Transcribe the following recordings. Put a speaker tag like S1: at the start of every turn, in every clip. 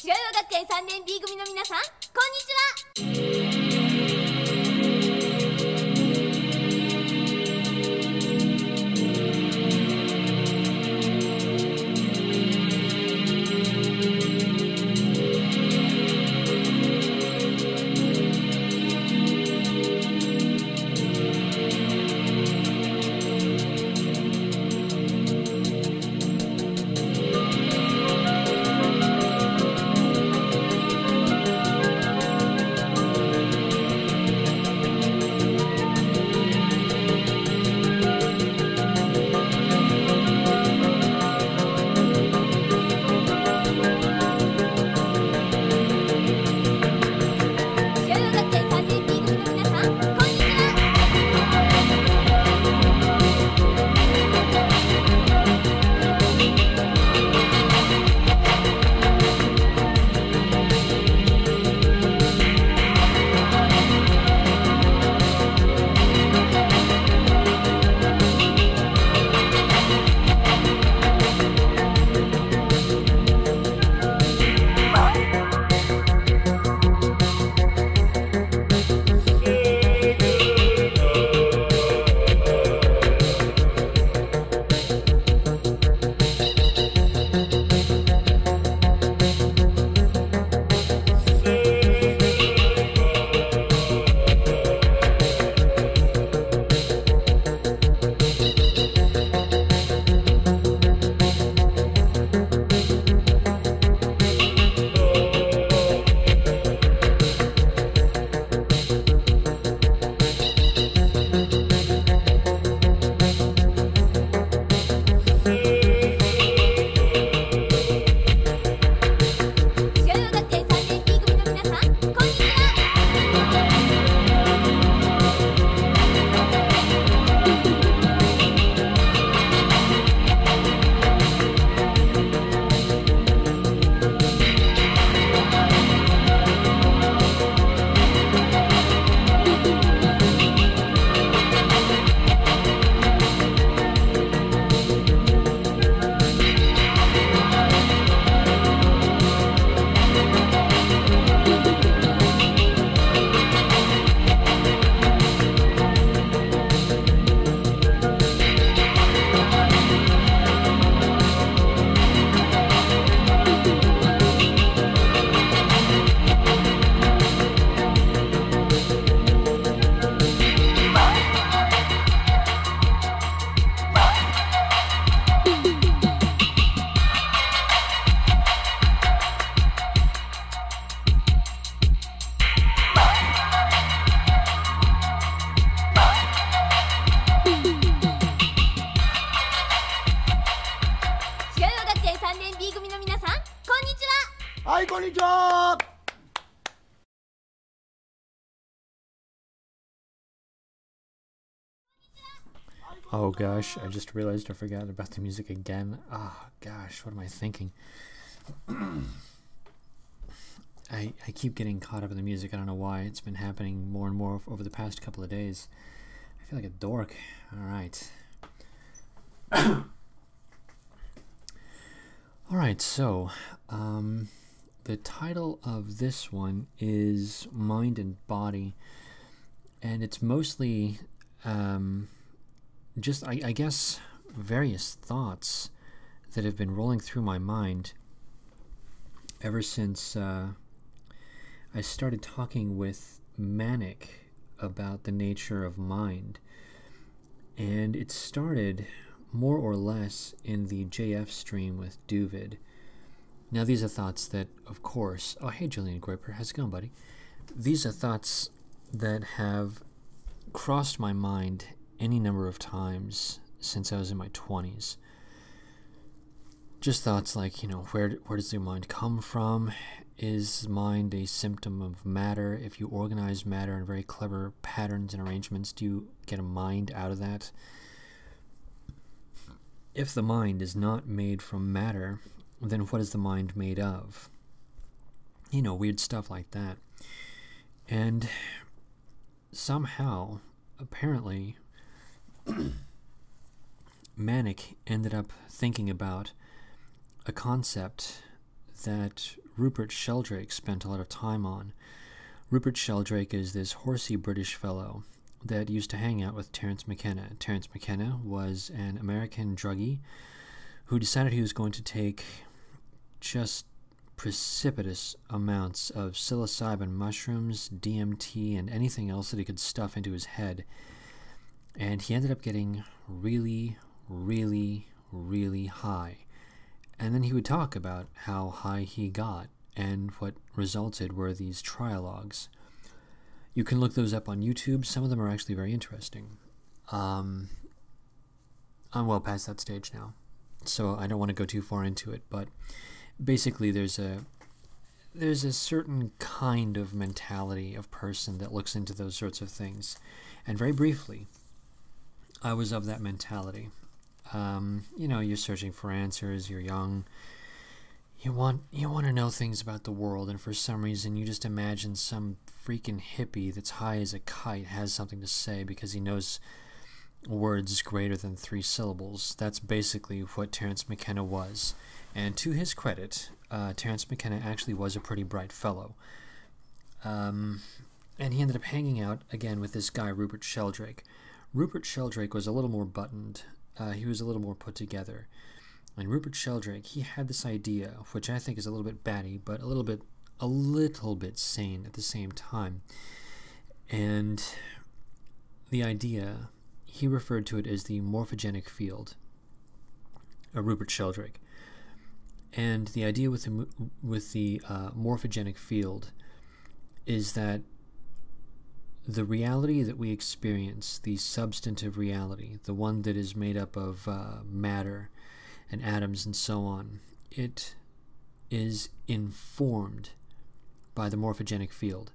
S1: 白岩学園3年 B 組の皆さん、こんにちは。
S2: はい、こんにちは。
S3: Oh gosh, I just realized I forgot about the music again. Ah, gosh, what am I thinking? I keep getting caught up in the music. I don't know why. It's been happening more and more over the past couple of days. I feel like a dork. Alright. Alright, so, the title of this one is Mind and Body, and it's mostly, just, I guess, various thoughts that have been rolling through my mind ever since I started talking with Manic about the nature of mind. And it started more or less in the JF stream with Duvid. Now these are thoughts that, of course... Oh, hey Julian Groiper, how's it going, buddy? These are thoughts that have crossed my mind any number of times since I was in my 20s. Just thoughts like, you know, where does your mind come from? Is mind a symptom of matter? If you organize matter in very clever patterns and arrangements, do you get a mind out of that? If the mind is not made from matter, then what is the mind made of? You know, weird stuff like that. And somehow, apparently, Manic ended up thinking about a concept that Rupert Sheldrake spent a lot of time on. Rupert Sheldrake is this horsey British fellow that used to hang out with Terence McKenna. Terence McKenna was an American druggie who decided he was going to take just precipitous amounts of psilocybin mushrooms, DMT, and anything else that he could stuff into his head. And he ended up getting really, really, really high. And then he would talk about how high he got, and what resulted were these trialogues. You can look those up on YouTube. Some of them are actually very interesting. I'm well past that stage now, so I don't want to go too far into it, but basically there's a certain kind of mentality of person that looks into those sorts of things. And very briefly, I was of that mentality. You're searching for answers, you're young, you want to know things about the world, and for some reason you just imagine some freaking hippie that's high as a kite has something to say because he knows words greater than 3 syllables. That's basically what Terence McKenna was. And to his credit, Terence McKenna actually was a pretty bright fellow. And he ended up hanging out again with this guy, Rupert Sheldrake. Rupert Sheldrake was a little more buttoned. He was a little more put together. And Rupert Sheldrake, he had this idea, which I think is a little bit batty, but a little bit sane at the same time. And the idea, he referred to it as the morphogenic field, Rupert Sheldrake. And the idea with the morphogenic field is that the reality that we experience, the substantive reality, the one that is made up of matter and atoms and so on, it is informed by the morphogenic field.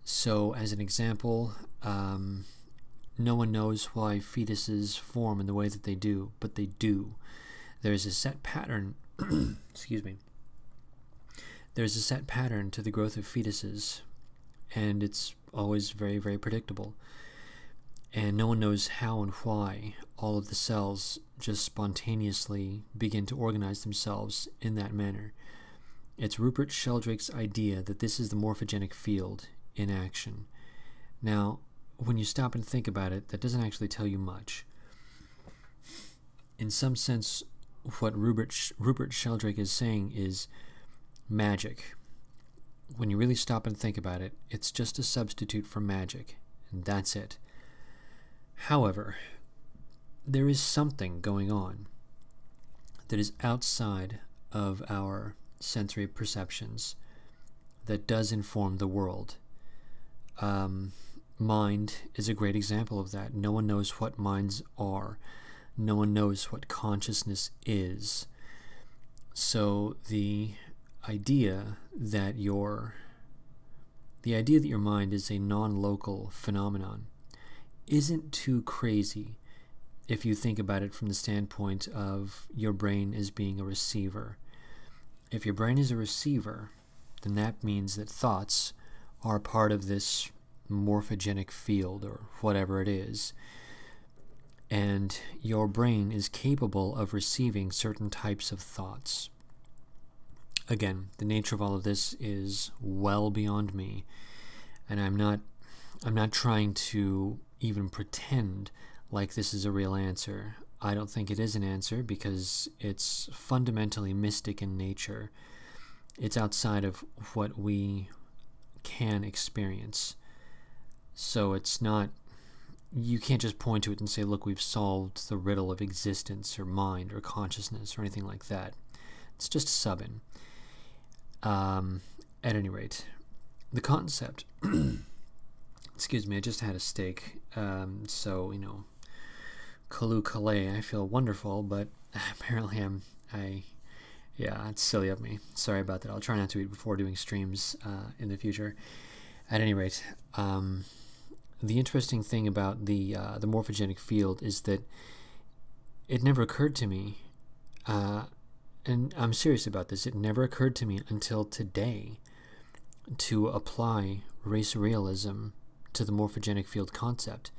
S3: So, as an example, no one knows why fetuses form in the way that they do, but they do. There's a set pattern, excuse me, there's a set pattern to the growth of fetuses, and it's always very, very predictable. And no one knows how and why all of the cells just spontaneously begin to organize themselves in that manner. It's Rupert Sheldrake's idea that this is the morphogenic field in action. Now, when you stop and think about it, that doesn't actually tell you much. In some sense, what Rupert Sheldrake is saying is magic. When you really stop and think about it, it's just a substitute for magic, and that's it. However, there is something going on that is outside of our sensory perceptions that does inform the world. Mind is a great example of that. No one knows what minds are. No one knows what consciousness is. So the idea that your mind is a non-local phenomenon isn't too crazy if you think about it from the standpoint of your brain as being a receiver. If your brain is a receiver, then that means that thoughts are part of this morphogenic field, or whatever it is, and your brain is capable of receiving certain types of thoughts. Again, the nature of all of this is well beyond me, and I'm not trying to even pretend like this is a real answer. I don't think it is an answer because it's fundamentally mystic in nature. It's outside of what we can experience. So it's not, you can't just point to it and say, look, we've solved the riddle of existence or mind or consciousness or anything like that. It's just a sub-in. At any rate, the concept, excuse me, I just had a steak, so, Kalu Kalay, I feel wonderful, but apparently yeah, it's silly of me. Sorry about that. I'll try not to eat before doing streams in the future. At any rate, the interesting thing about the morphogenic field is that it never occurred to me, and I'm serious about this, it never occurred to me until today to apply race realism to the morphogenic field concept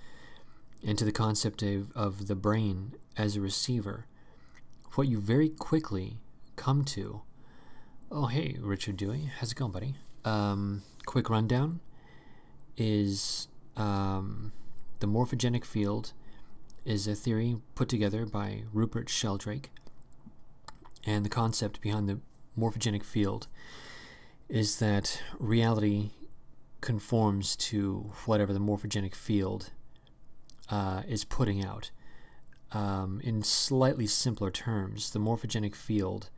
S3: and to the concept of the brain as a receiver. What you very quickly come to Oh, hey, Richard Dewey. How's it going, buddy? Quick rundown is the morphogenic field is a theory put together by Rupert Sheldrake. And the concept behind the morphogenic field is that reality conforms to whatever the morphogenic field is putting out. In slightly simpler terms, the morphogenic field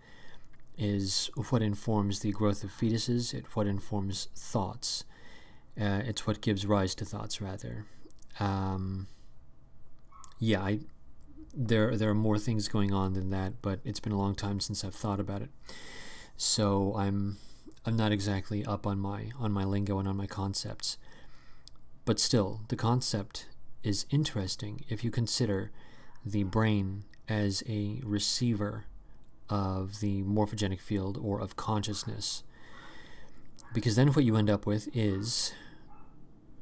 S3: is what informs the growth of fetuses. It's what informs thoughts. It's what gives rise to thoughts, rather. There are more things going on than that, but it's been a long time since I've thought about it. So I'm not exactly up on my lingo and on my concepts. But still, the concept is interesting if you consider the brain as a receiver of the morphogenic field or of consciousness. Because then what you end up with is,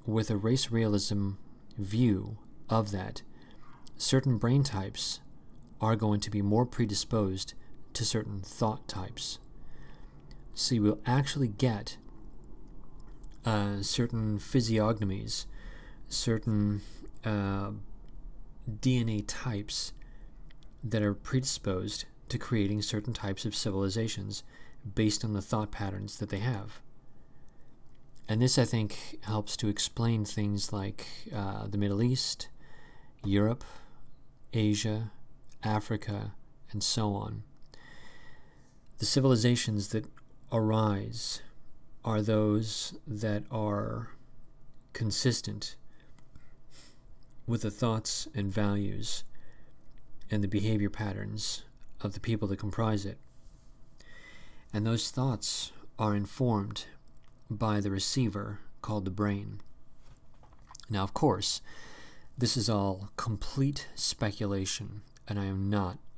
S3: with a race realism view of that, certain brain types are going to be more predisposed to certain thought types. So you will actually get certain physiognomies, certain DNA types that are predisposed to creating certain types of civilizations based on the thought patterns that they have. And this, I think, helps to explain things like the Middle East, Europe, Asia, Africa, and so on. The civilizations that arise are those that are consistent with the thoughts and values and the behavior patterns of the people that comprise it. And those thoughts are informed by the receiver called the brain. Now, of course, this is all complete speculation, and I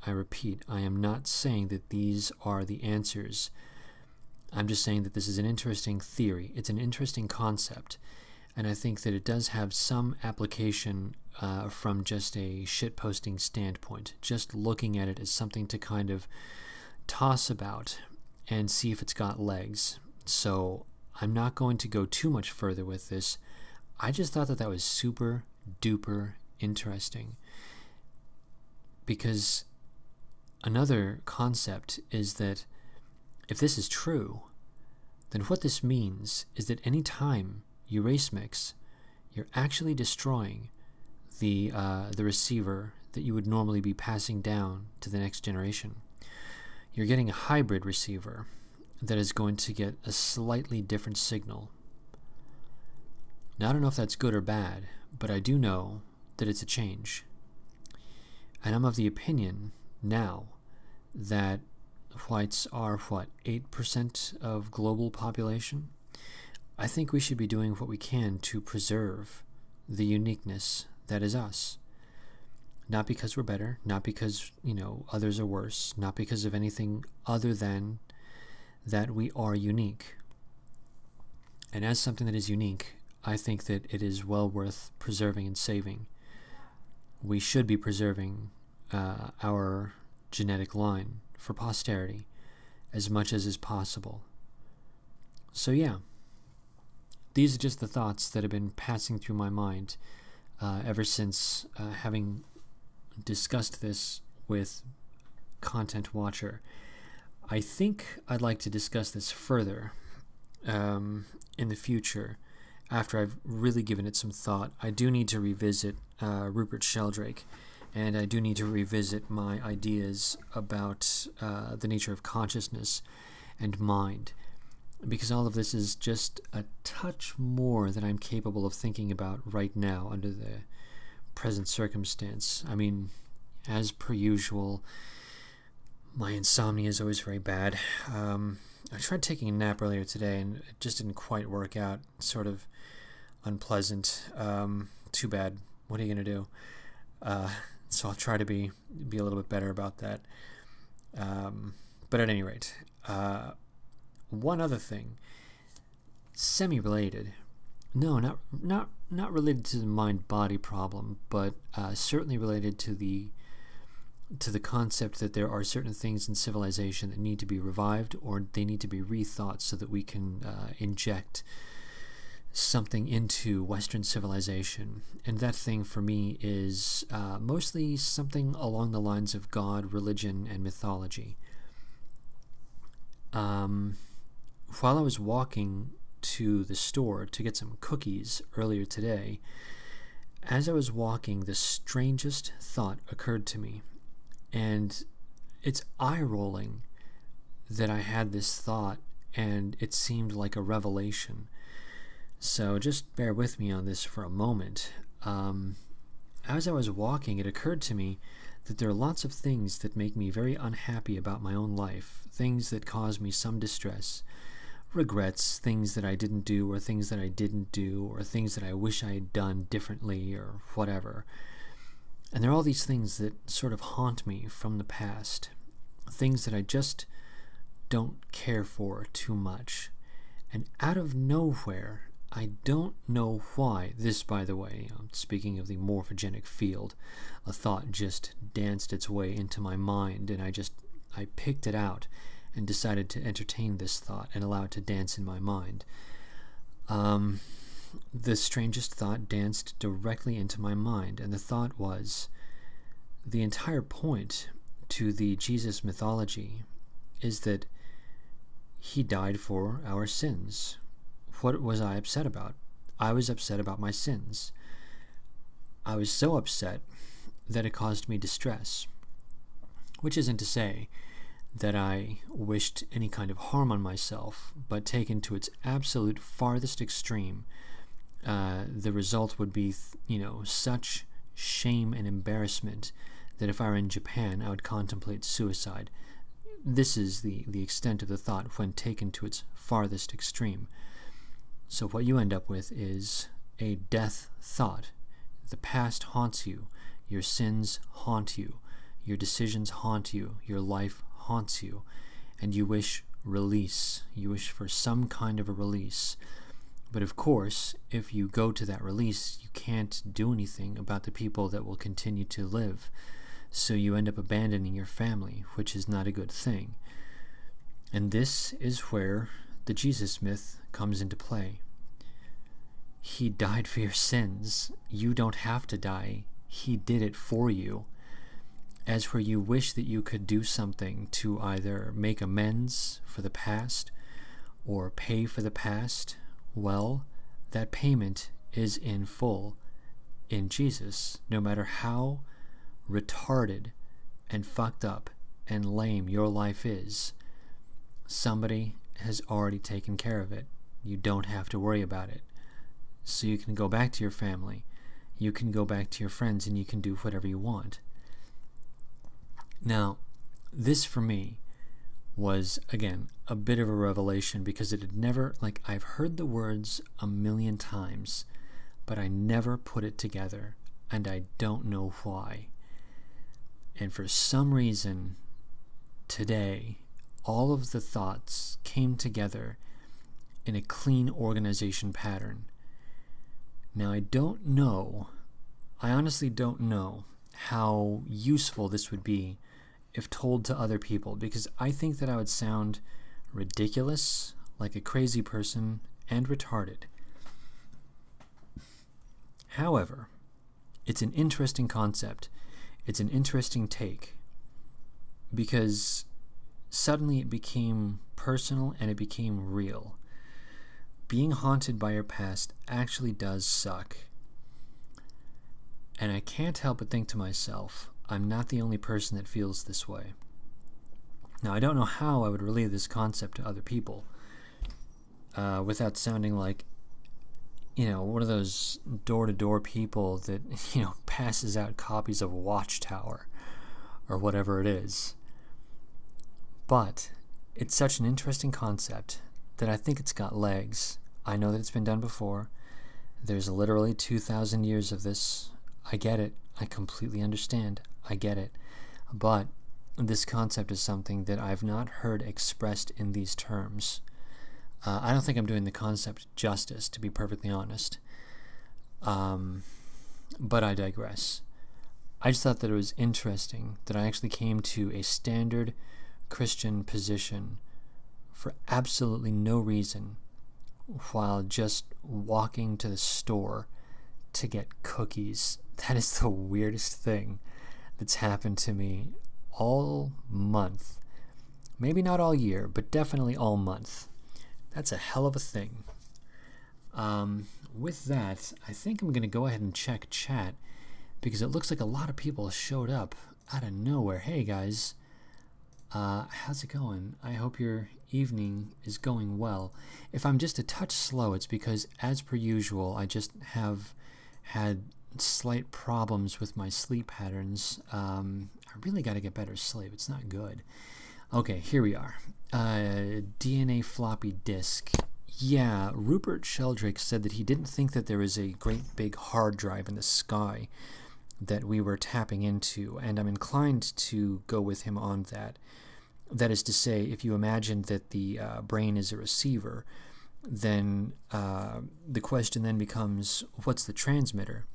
S3: repeat, I am not saying that these are the answers. I'm just saying that this is an interesting theory. It's an interesting concept, and I think that it does have some application from just a shitposting standpoint, just looking at it as something to kind of toss about and see if it's got legs. So I'm not going to go too much further with this. I just thought that was super duper interesting, because another concept is that if this is true, then what this means is that any time you race mix, you're actually destroying the receiver that you would normally be passing down to the next generation. You're getting a hybrid receiver that is going to get a slightly different signal. Now, I don't know if that's good or bad, but I do know that it's a change. And I'm of the opinion now that whites are, 8% of global population? I think we should be doing what we can to preserve the uniqueness that is us. Not because we're better, not because, others are worse, not because of anything other than that we are unique. And as something that is unique, I think that it is well worth preserving and saving. We should be preserving our genetic line for posterity as much as is possible. So yeah, these are just the thoughts that have been passing through my mind ever since having discussed this with Content Watcher. I think I'd like to discuss this further in the future after I've really given it some thought. I do need to revisit Rupert Sheldrake, and I do need to revisit my ideas about the nature of consciousness and mind, because all of this is just a touch more than I'm capable of thinking about right now under the present circumstance. I mean, as per usual, my insomnia is always very bad. I tried taking a nap earlier today, and it just didn't quite work out. Sort of unpleasant. Too bad. What are you going to do? So I'll try to be a little bit better about that. But at any rate, one other thing, semi-related. No, not related to the mind-body problem, but certainly related to the to the concept that there are certain things in civilization that need to be revived, or they need to be rethought so that we can inject something into Western civilization. And that thing for me is mostly something along the lines of God, religion, and mythology. While I was walking to the store to get some cookies earlier today, as I was walking, the strangest thought occurred to me. And it's eye-rolling that I had this thought, and it seemed like a revelation. So just bear with me on this for a moment. As I was walking, it occurred to me that there are lots of things that make me very unhappy about my own life, things that cause me some distress, regrets, things that I didn't do, or things that I didn't do, or things that I wish I had done differently, or whatever. And there are all these things that sort of haunt me from the past, things that I just don't care for too much. And out of nowhere, I don't know why, this, by the way, speaking of the morphogenic field, a thought just danced its way into my mind, and I picked it out and decided to entertain this thought and allow it to dance in my mind. The strangest thought danced directly into my mind, and the thought was, the entire point to the Jesus mythology is that he died for our sins. What was I upset about? I was upset about my sins. I was so upset that it caused me distress, which isn't to say that I wished any kind of harm on myself, but taken to its absolute farthest extreme, the result would be, such shame and embarrassment that if I were in Japan, I would contemplate suicide. This is the extent of the thought when taken to its farthest extreme. So what you end up with is a death thought. The past haunts you. Your sins haunt you. Your decisions haunt you. Your life haunts you. And you wish release. You wish for some kind of a release. But of course, if you go to that release, you can't do anything about the people that will continue to live. So you end up abandoning your family, which is not a good thing. And this is where the Jesus myth comes into play. He died for your sins. You don't have to die. He did it for you. As where you wish that you could do something to either make amends for the past or pay for the past, well, that payment is in full in Jesus, no matter how retarded and fucked up and lame your life is. Somebody has already taken care of it. You don't have to worry about it. So you can go back to your family, you can go back to your friends, and you can do whatever you want. Now, this for me was, again, a bit of a revelation, because it had never, I've heard the words a million times, but I never put it together, and I don't know why. And for some reason, today, all of the thoughts came together in a clean organization pattern. Now, I honestly don't know how useful this would be if told to other people, because I think that I would sound ridiculous, like a crazy person, and retarded. However, it's an interesting concept. It's an interesting take, because suddenly it became personal and it became real. Being haunted by your past actually does suck. And I can't help but think to myself, I'm not the only person that feels this way. Now, I don't know how I would relay this concept to other people without sounding like, one of those door-to-door people that, passes out copies of Watchtower or whatever it is. But it's such an interesting concept that I think it's got legs. I know that it's been done before. There's literally 2,000 years of this. I get it. I completely understand. I get it. But this concept is something that I've not heard expressed in these terms. I don't think I'm doing the concept justice, to be perfectly honest. But I digress. I just thought that it was interesting that I actually came to a standard Christian position for absolutely no reason while just walking to the store to get cookies. That is the weirdest thing that's happened to me all month. Maybe not all year, but definitely all month. That's a hell of a thing. With that, I think I'm going to go ahead and check chat because it looks like a lot of people showed up out of nowhere. Hey guys, how's it going? I hope your evening is going well. If I'm just a touch slow, it's because, as per usual, I just have had slight problems with my sleep patterns. I really got to get better sleep. It's not good. Okay, here we are. DNA floppy disk. Yeah, Rupert Sheldrake said that he didn't think that there was a great big hard drive in the sky that we were tapping into, and I'm inclined to go with him on that. That is to say, if you imagine that the brain is a receiver, then the question then becomes, what's the transmitter?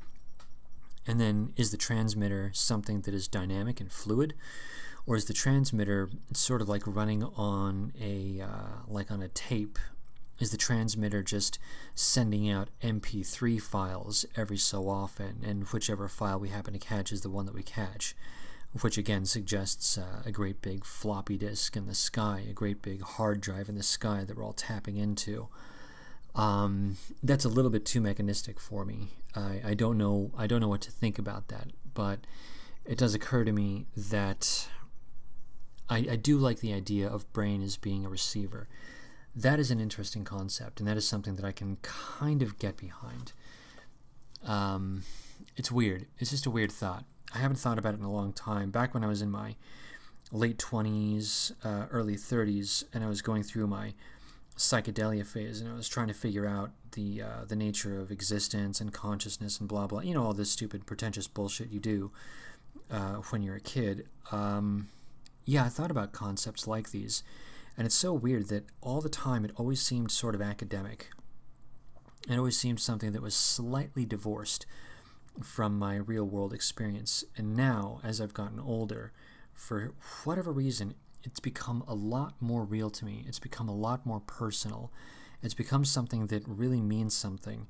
S3: And then, is the transmitter something that is dynamic and fluid? Or is the transmitter sort of like running on a tape? Is the transmitter just sending out MP3 files every so often, and whichever file we happen to catch is the one that we catch? Which again suggests a great big floppy disk in the sky, a great big hard drive in the sky that we're all tapping into. That's a little bit too mechanistic for me. I don't know what to think about that, but it does occur to me that I do like the idea of brain as being a receiver. That is an interesting concept, and that is something that I can kind of get behind. It's weird. It's just a weird thought. I haven't thought about it in a long time. Back when I was in my late 20s, early 30s, and I was going through my psychedelia phase, and I was trying to figure out the nature of existence and consciousness and blah blah. You know, all this stupid, pretentious bullshit you do when you're a kid. Yeah, I thought about concepts like these. And it's so weird that all the time it always seemed sort of academic. It always seemed something that was slightly divorced from my real world experience. And now, as I've gotten older, for whatever reason, it's become a lot more real to me. It's become a lot more personal. It's become something that really means something,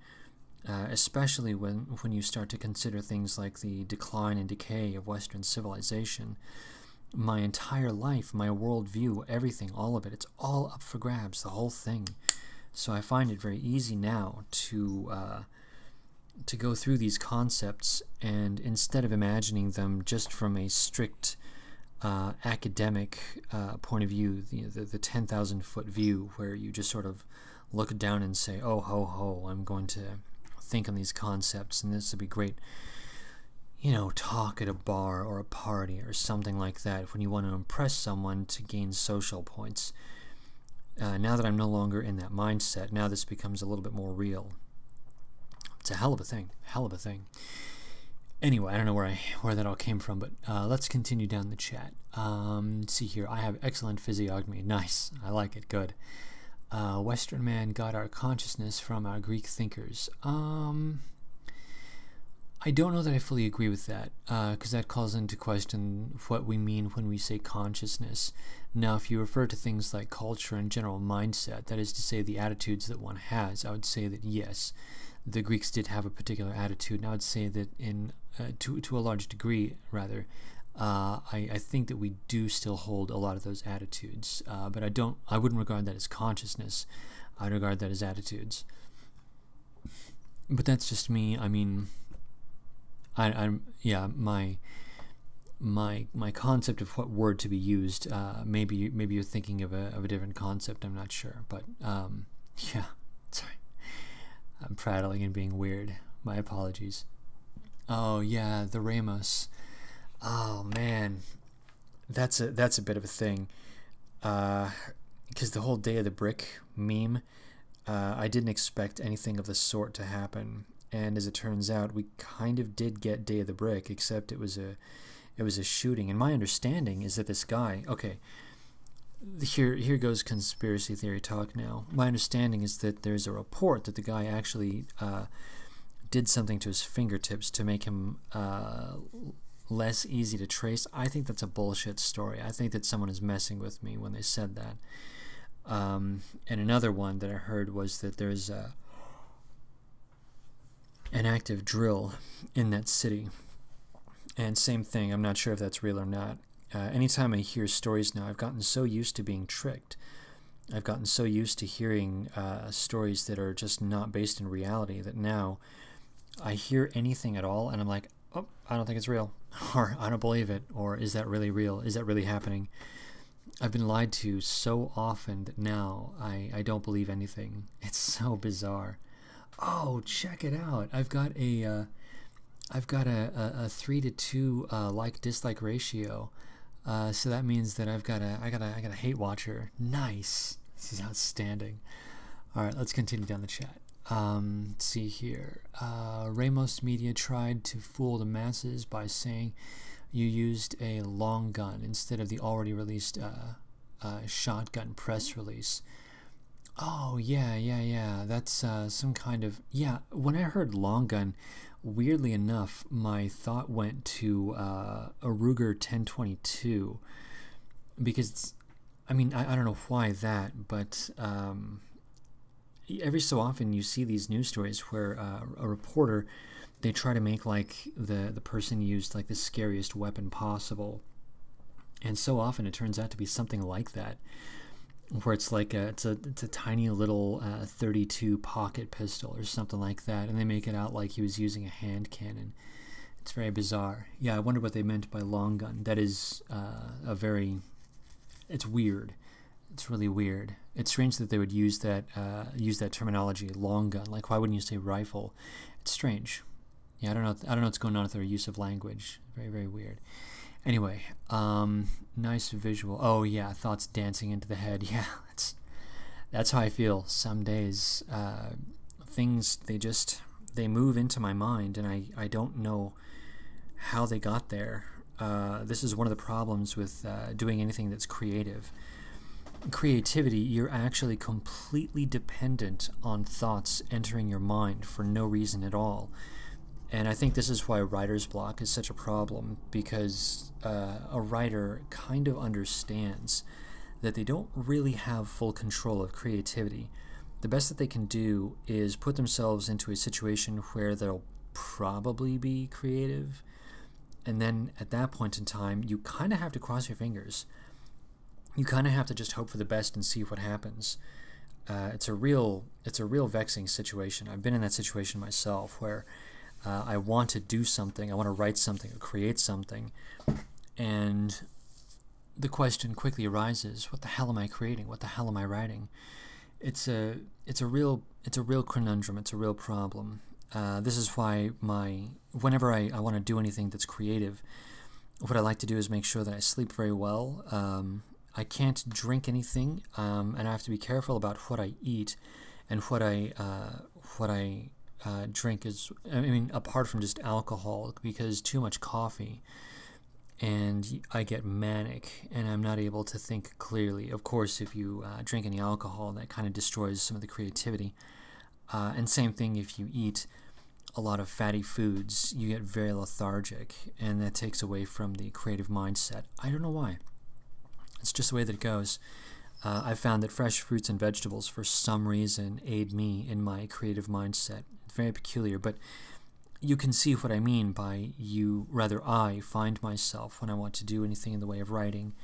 S3: especially when you start to consider things like the decline and decay of Western civilization. My entire life, my worldview, everything, all of it, it's all up for grabs, the whole thing. So I find it very easy now to go through these concepts, and instead of imagining them just from a strict academic point of view, the 10,000-foot view, where you just sort of look down and say, oh, ho, ho, I'm going to think on these concepts, and this would be great, you know, talk at a bar or a party or something like that when you want to impress someone to gain social points. Now that I'm no longer in that mindset, now this becomes a little bit more real. It's a hell of a thing, hell of a thing. Anyway, I don't know where that all came from, but let's continue down the chat. Let's see here. I have excellent physiognomy. Nice. I like it. Good. Western man got our consciousness from our Greek thinkers. I don't know that I fully agree with that, because that calls into question what we mean when we say consciousness. Now, if you refer to things like culture and general mindset, that is to say the attitudes that one has, I would say that yes, the Greeks did have a particular attitude, and I would say that to a large degree, rather, I think that we do still hold a lot of those attitudes, but I wouldn't regard that as consciousness. I'd regard that as attitudes. But that's just me. I mean, my concept of what word to be used, maybe you're thinking of a different concept. I'm not sure, but yeah, sorry, I'm prattling and being weird. My apologies. Oh yeah, the Ramos. Oh man, that's a bit of a thing, because the whole Day of the Brick meme, I didn't expect anything of the sort to happen. And as it turns out, we kind of did get Day of the Brick, except it was a shooting. And my understanding is that this guy, okay, here goes conspiracy theory talk now. My understanding is that there's a report that the guy actually did something to his fingertips to make him less easy to trace. I think that's a bullshit story. I think that someone is messing with me when they said that. And another one that I heard was that there's an active drill in that city. And same thing, I'm not sure if that's real or not. Anytime I hear stories now, I've gotten so used to being tricked. I've gotten so used to hearing stories that are just not based in reality that now I hear anything at all and I'm like, oh, I don't think it's real, or I don't believe it, or is that really real? Is that really happening? I've been lied to so often that now I don't believe anything. It's so bizarre. Oh, check it out! I've got a 3-to-2 like-dislike ratio. So that means that I got a hate watcher. Nice. This is outstanding. All right, let's continue down the chat. Let's see here. Ramos Media tried to fool the masses by saying you used a long gun instead of the already released shotgun press release. Oh, yeah. That's some kind of... Yeah, when I heard long gun, weirdly enough, my thought went to a Ruger 1022. Because, I don't know why that, but... every so often you see these news stories where a reporter, they try to make like the person used like the scariest weapon possible, and so often it turns out to be something like that, where it's like it's a tiny little 32 pocket pistol or something like that, and they make it out like he was using a hand cannon. It's very bizarre. Yeah, I wonder what they meant by long gun. That is it's weird. It's really weird. It's strange that they would use that terminology, long gun. Like, why wouldn't you say rifle? It's strange. Yeah, I don't know what's going on with their use of language. Very, very weird. Anyway, nice visual. Oh yeah, thoughts dancing into the head. Yeah, that's how I feel some days. Things, they move into my mind, and I don't know how they got there. This is one of the problems with doing anything that's creative. Creativity, you're actually completely dependent on thoughts entering your mind for no reason at all. And I think this is why writer's block is such a problem, because a writer kind of understands that they don't really have full control of creativity. The best that they can do is put themselves into a situation where they'll probably be creative, and then at that point in time you kind of have to cross your fingers. You kind of have to just hope for the best and see what happens. It's a real vexing situation. I've been in that situation myself, where I want to do something, I want to write something or create something, and the question quickly arises: what the hell am I creating? What the hell am I writing? It's a real conundrum. It's a real problem. This is why whenever I want to do anything that's creative, what I like to do is make sure that I sleep very well. I can't drink anything, and I have to be careful about what I eat and what I drink. Apart from just alcohol, because too much coffee and I get manic and I'm not able to think clearly. Of course, if you drink any alcohol, that kind of destroys some of the creativity. And same thing if you eat a lot of fatty foods, you get very lethargic, and that takes away from the creative mindset. I don't know why. It's just the way that it goes. I've found that fresh fruits and vegetables, for some reason, aid me in my creative mindset. Very peculiar, but you can see what I mean by I find myself, when I want to do anything in the way of writing,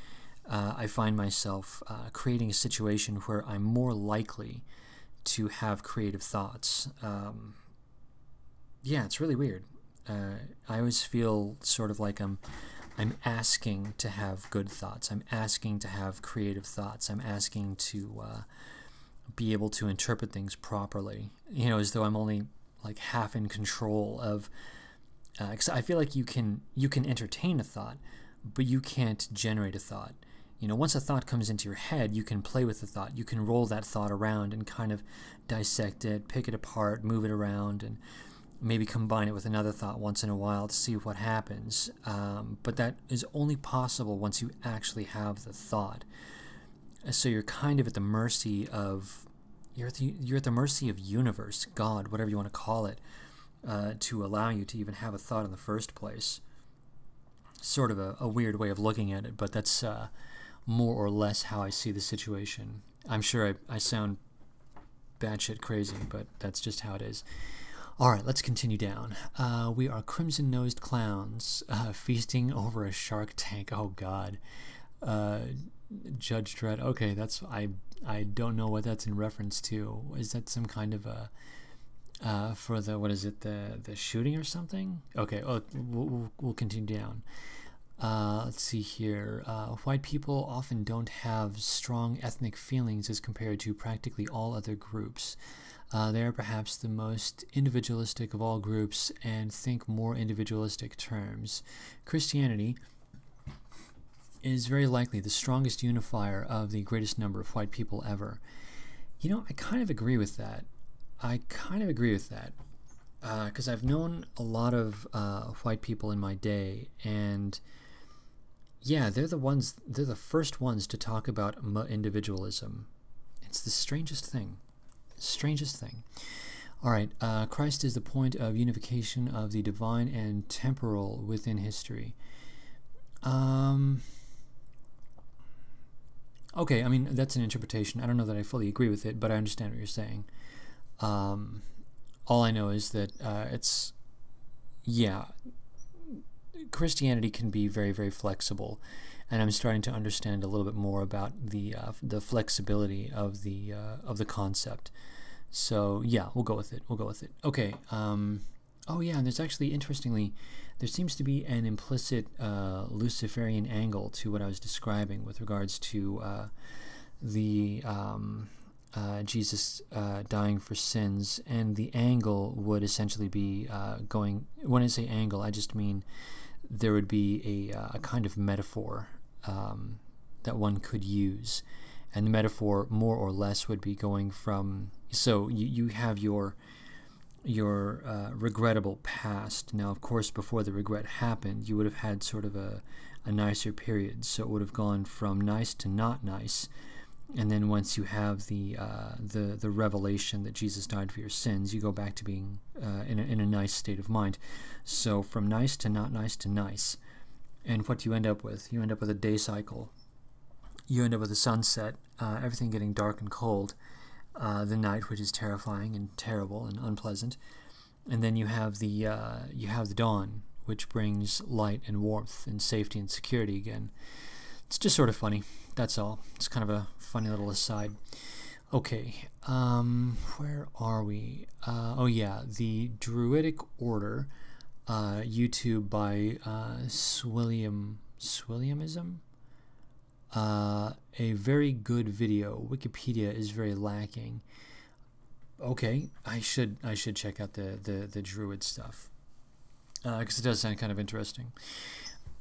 S3: I find myself creating a situation where I'm more likely to have creative thoughts. Yeah, it's really weird. I always feel sort of like I'm asking to have good thoughts. I'm asking to have creative thoughts. I'm asking to be able to interpret things properly. As though I'm only like half in control of. 'Cause I feel like you can entertain a thought, but you can't generate a thought. Once a thought comes into your head, you can play with the thought. You can roll that thought around and kind of dissect it, pick it apart, move it around, and maybe combine it with another thought once in a while to see what happens. But that is only possible once you actually have the thought. So you're kind of at the mercy of you're at the mercy of universe, God, whatever you want to call it, to allow you to even have a thought in the first place. sort of a weird way of looking at it, but that's more or less how I see the situation. I'm sure I sound batshit crazy, but that's just how it is. All right, let's continue down. We are crimson-nosed clowns feasting over a shark tank. Oh God, Judge Dredd. Okay, that's I don't know what that's in reference to. Is that some kind of a for the, what is it, the shooting or something? Okay, we'll continue down. Let's see here. White people often don't have strong ethnic feelings as compared to practically all other groups. They are perhaps the most individualistic of all groups and think more individualistic terms. Christianity is very likely the strongest unifier of the greatest number of white people ever. You know, I kind of agree with that. Because I've known a lot of white people in my day, and yeah, they're the first ones to talk about individualism. It's the strangest thing. All right, Christ is the point of unification of the divine and temporal within history. Okay, I mean, that's an interpretation. I don't know that I fully agree with it, but I understand what you're saying. All I know is that Christianity can be very, very flexible, and I'm starting to understand a little bit more about the flexibility of the concept. So yeah, we'll go with it. Okay. Oh yeah, and there's actually, interestingly, there seems to be an implicit Luciferian angle to what I was describing with regards to Jesus dying for sins, and the angle would essentially be going. When I say angle, I just mean there would be a kind of metaphor that one could use, and the metaphor more or less would be going from. So you have your regrettable past. Now, of course, before the regret happened, you would have had sort of a nicer period. So it would have gone from nice to not nice. And then once you have the revelation that Jesus died for your sins, you go back to being in a nice state of mind. So from nice to not nice to nice. And what do you end up with? You end up with a day cycle. You end up with a sunset, everything getting dark and cold. The night, which is terrifying and terrible and unpleasant, and then you have the dawn, which brings light and warmth and safety and security again. It's just sort of funny. That's all. It's kind of a funny little aside. Okay, where are we? Oh yeah, the Druidic Order, YouTube by Swilliamism. A very good video. Wikipedia is very lacking. Okay, I should check out the Druid stuff, because it does sound kind of interesting.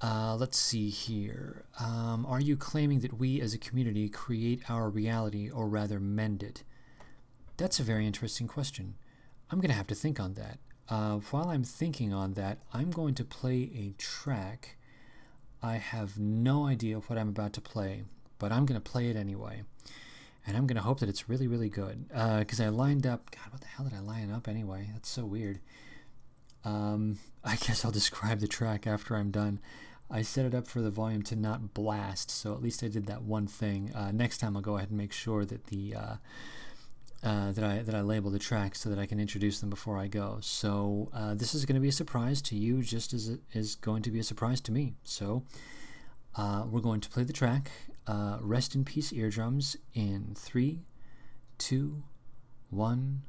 S3: Let's see here. Are you claiming that we as a community create our reality, or rather mend it? That's a very interesting question. I'm going to have to think on that. While I'm thinking on that, I'm going to play a track. I have no idea what I'm about to play, but I'm going to play it anyway. And I'm going to hope that it's really, really good. Because I lined up... God, what the hell did I line up anyway? That's so weird. I guess I'll describe the track after I'm done. I set it up for the volume to not blast, so at least I did that one thing. Next time I'll go ahead and make sure that that I label the tracks so that I can introduce them before I go. So this is going to be a surprise to you, just as it is going to be a surprise to me. So we're going to play the track Rest in Peace Eardrums in 3, 2, 1.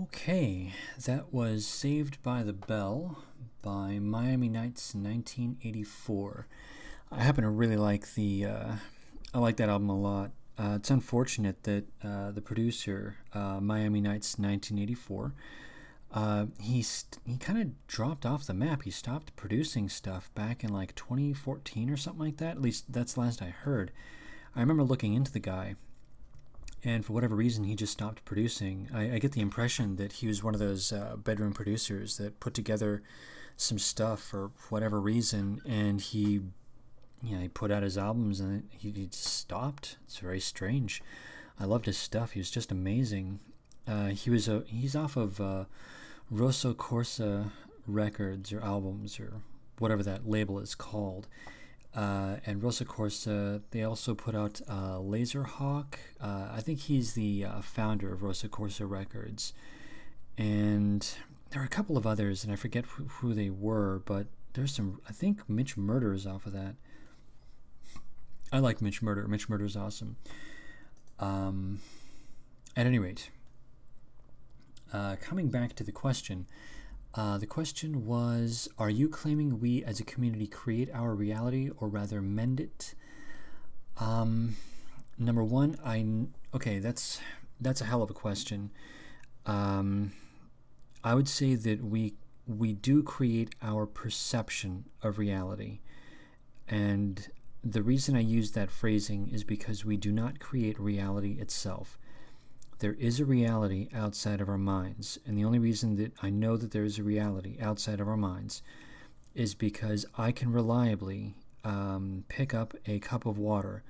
S3: Okay, that was Saved by the Bell by Miami Nights 1984. I happen to really like I like that album a lot. It's unfortunate that the producer, Miami Nights 1984, he kind of dropped off the map. He stopped producing stuff back in like 2014 or something like that. At least that's the last I heard. I remember looking into the guy, and for whatever reason, he just stopped producing. I get the impression that he was one of those bedroom producers that put together some stuff for whatever reason, and he put out his albums and he just stopped. It's very strange. I loved his stuff. He was just amazing. He's off of Rosso Corsa records or albums or whatever that label is called. And Rosso Corsa, they also put out Laserhawk. I think he's the founder of Rosso Corsa Records. And there are a couple of others, and I forget who they were, but there's some, I think Mitch Murder is off of that. I like Mitch Murder. Mitch Murder's awesome. At any rate, coming back to the question was, are you claiming we as a community create our reality or rather mend it? Number one, okay, that's a hell of a question. I would say that we do create our perception of reality, and the reason I use that phrasing is because we do not create reality itself. There is a reality outside of our minds, and the only reason that I know that there is a reality outside of our minds is because I can reliably pick up a cup of water,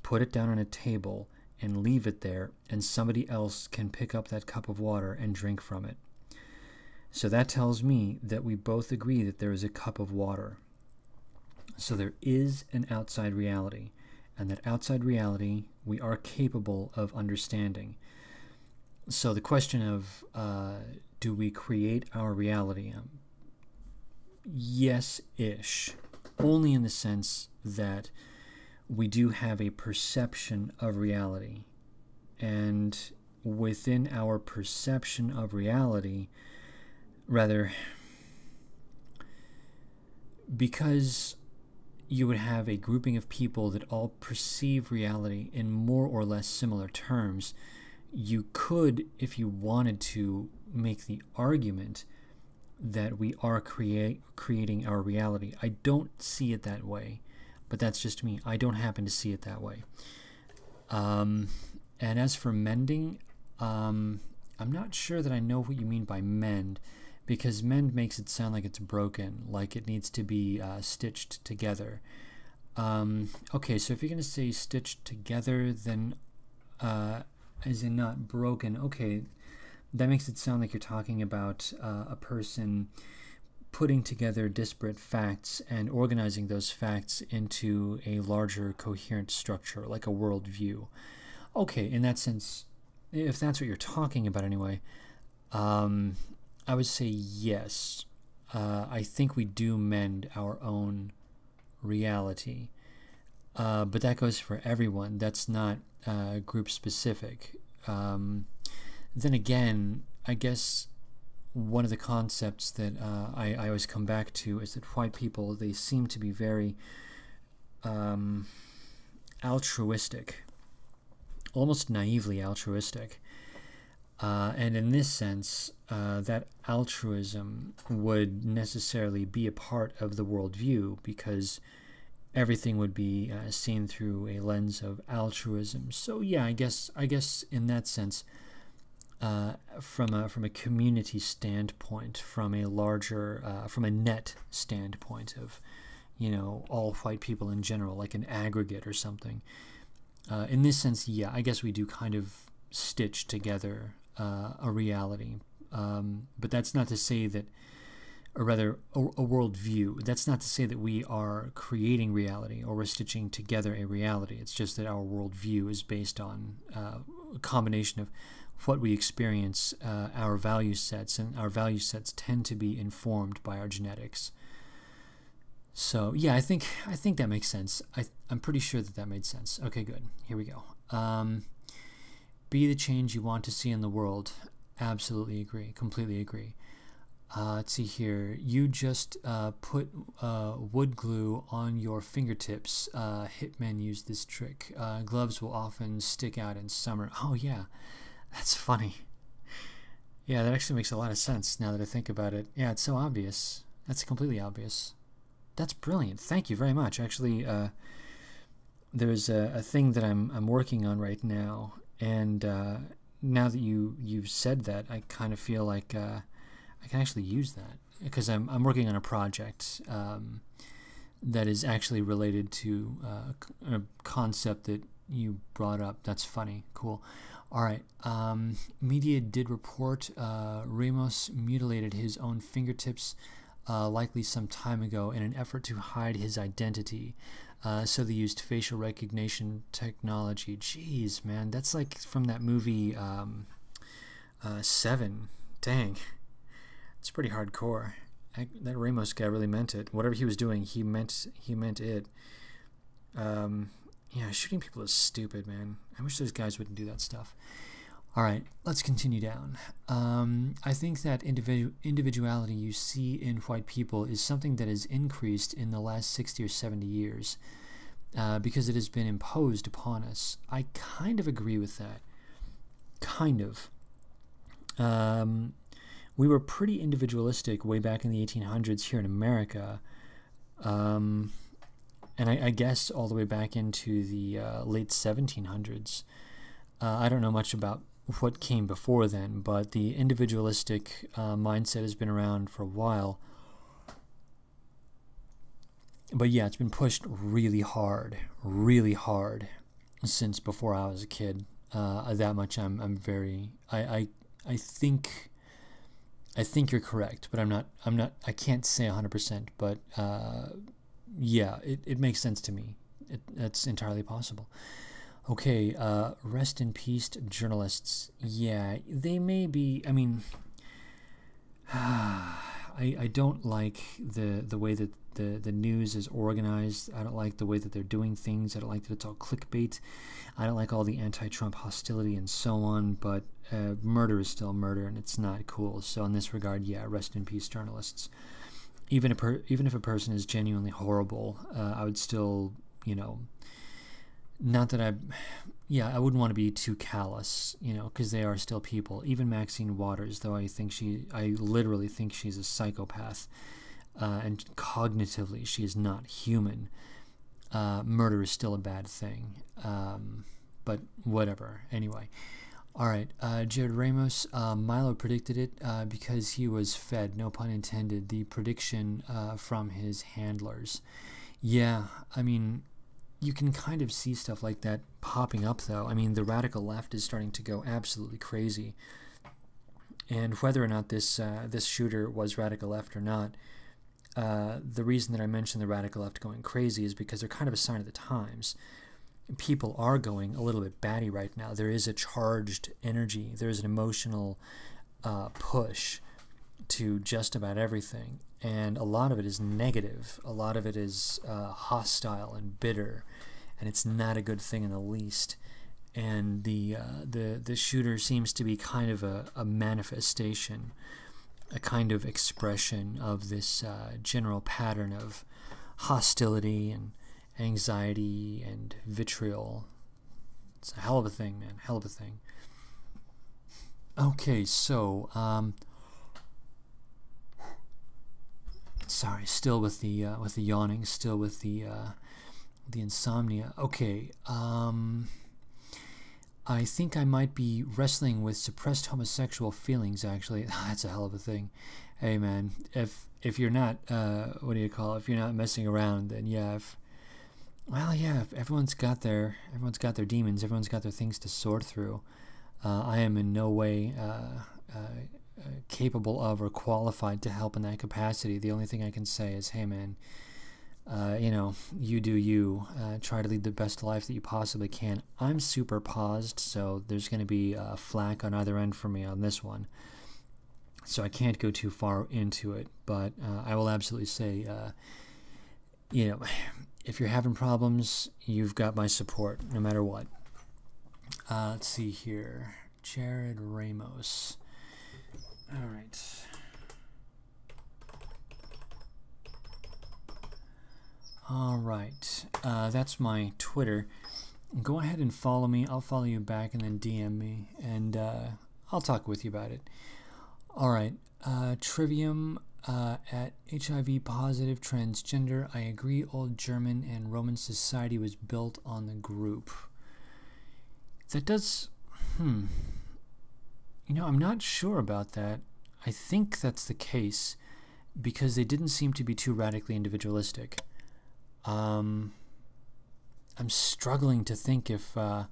S3: put it down on a table, and leave it there, and somebody else can pick up that cup of water and drink from it. So that tells me that we both agree that there is a cup of water. So there is an outside reality, and that outside reality we are capable of understanding. So the question of do we create our reality? Yes-ish, only in the sense that we do have a perception of reality. And within our perception of reality, rather, because you would have a grouping of people that all perceive reality in more or less similar terms, you could, if you wanted to, make the argument that we are creating our reality. I don't see it that way, but that's just me. I don't happen to see it that way. And as for mending, I'm not sure that I know what you mean by mend, because mend makes it sound like it's broken, like it needs to be stitched together. Okay, so if you're going to say stitched together, then as in not broken, okay, that makes it sound like you're talking about a person putting together disparate facts and organizing those facts into a larger coherent structure, like a worldview. Okay, in that sense, if that's what you're talking about anyway, I would say yes. I think we do mend our own reality. But that goes for everyone. That's not group specific. Then again, I guess one of the concepts that I always come back to is that white people, they seem to be very altruistic, almost naively altruistic. And in this sense, that altruism would necessarily be a part of the worldview, because everything would be seen through a lens of altruism. So yeah, I guess in that sense, from a community standpoint, from a larger, from a net standpoint of, all white people in general, like an aggregate or something. In this sense, yeah, I guess we do kind of stitch together a reality, but that's not to say that, or rather a worldview. That's not to say that we are creating reality or we're stitching together a reality. It's just that our worldview is based on a combination of what we experience, our value sets, and our value sets tend to be informed by our genetics. So yeah, I think that makes sense. I'm pretty sure that made sense. Okay, good. Here we go. Be the change you want to see in the world. Absolutely agree. Completely agree. Let's see here. You just put wood glue on your fingertips. Hitmen use this trick. Gloves will often stick out in summer. Oh, yeah. That's funny. Yeah, that actually makes a lot of sense now that I think about it. Yeah, it's so obvious. That's completely obvious. That's brilliant. Thank you very much. Actually, there's a thing that I'm working on right now, and now that you've said that, I kind of feel like I can actually use that, because I'm working on a project that is actually related to a concept that you brought up. That's funny. Cool. All right. Media did report Ramos mutilated his own fingertips, likely some time ago, in an effort to hide his identity. So they used facial recognition technology. Jeez, man, that's like from that movie Seven. Dang, it's pretty hardcore. That Ramos guy really meant it. Whatever he was doing, he meant it. Yeah, shooting people is stupid, man. I wish those guys wouldn't do that stuff. All right, let's continue down. I think that individuality you see in white people is something that has increased in the last 60 or 70 years because it has been imposed upon us. I kind of agree with that. Kind of. We were pretty individualistic way back in the 1800s here in America. And I guess all the way back into the late 1700s. I don't know much about what came before then, but the individualistic mindset has been around for a while. But yeah, it's been pushed really hard since before I was a kid. That much I'm very I think you're correct, but I can't say 100%, but yeah, it makes sense to me. That's entirely possible. Okay, rest in peace, journalists. Yeah, they may be. I mean, I don't like the way that the news is organized. I don't like the way that they're doing things. I don't like that it's all clickbait. I don't like all the anti-Trump hostility and so on. But murder is still murder, and it's not cool. So in this regard, yeah, rest in peace, journalists. Even if a person is genuinely horrible, I would still, not that I wouldn't want to be too callous, because they are still people. Even Maxine Waters, though I literally think she's a psychopath, and cognitively she is not human. Murder is still a bad thing, but whatever. Anyway. All right, Jared Ramos, Milo predicted it because he was fed, no pun intended, the prediction from his handlers. Yeah, I mean, you can kind of see stuff like that popping up, though. I mean, the radical left is starting to go absolutely crazy. And whether or not this shooter was radical left or not, the reason that I mentioned the radical left going crazy is because they're kind of a sign of the times. People are going a little bit batty right now. There is a charged energy. There's an emotional push to just about everything. And a lot of it is negative. A lot of it is hostile and bitter. And it's not a good thing in the least. And the shooter seems to be kind of a manifestation, a kind of expression of this general pattern of hostility and anxiety and vitriol. It's a hell of a thing, man. Hell of a thing. Okay, so sorry, still with the yawning, still with the insomnia. Okay, I think I might be wrestling with suppressed homosexual feelings. Actually, that's a hell of a thing. Hey, man, if you're not what do you call it? If you're not messing around, then yeah. Everyone's got their demons. Everyone's got their things to sort through. I am in no way capable of or qualified to help in that capacity. The only thing I can say is, hey, man, you do you. Try to lead the best life that you possibly can. I'm super paused, so there's going to be flack on either end for me on this one. So I can't go too far into it, but I will absolutely say, if you're having problems, you've got my support, no matter what. Let's see here. Jared Ramos. All right. All right. That's my Twitter. Go ahead and follow me. I'll follow you back and then DM me, and I'll talk with you about it. All right. Trivium at HIV positive transgender. I agree. Old German and Roman society was built on the group. That does. You know, I'm not sure about that. I think that's the case because they didn't seem to be too radically individualistic. I'm struggling to think if the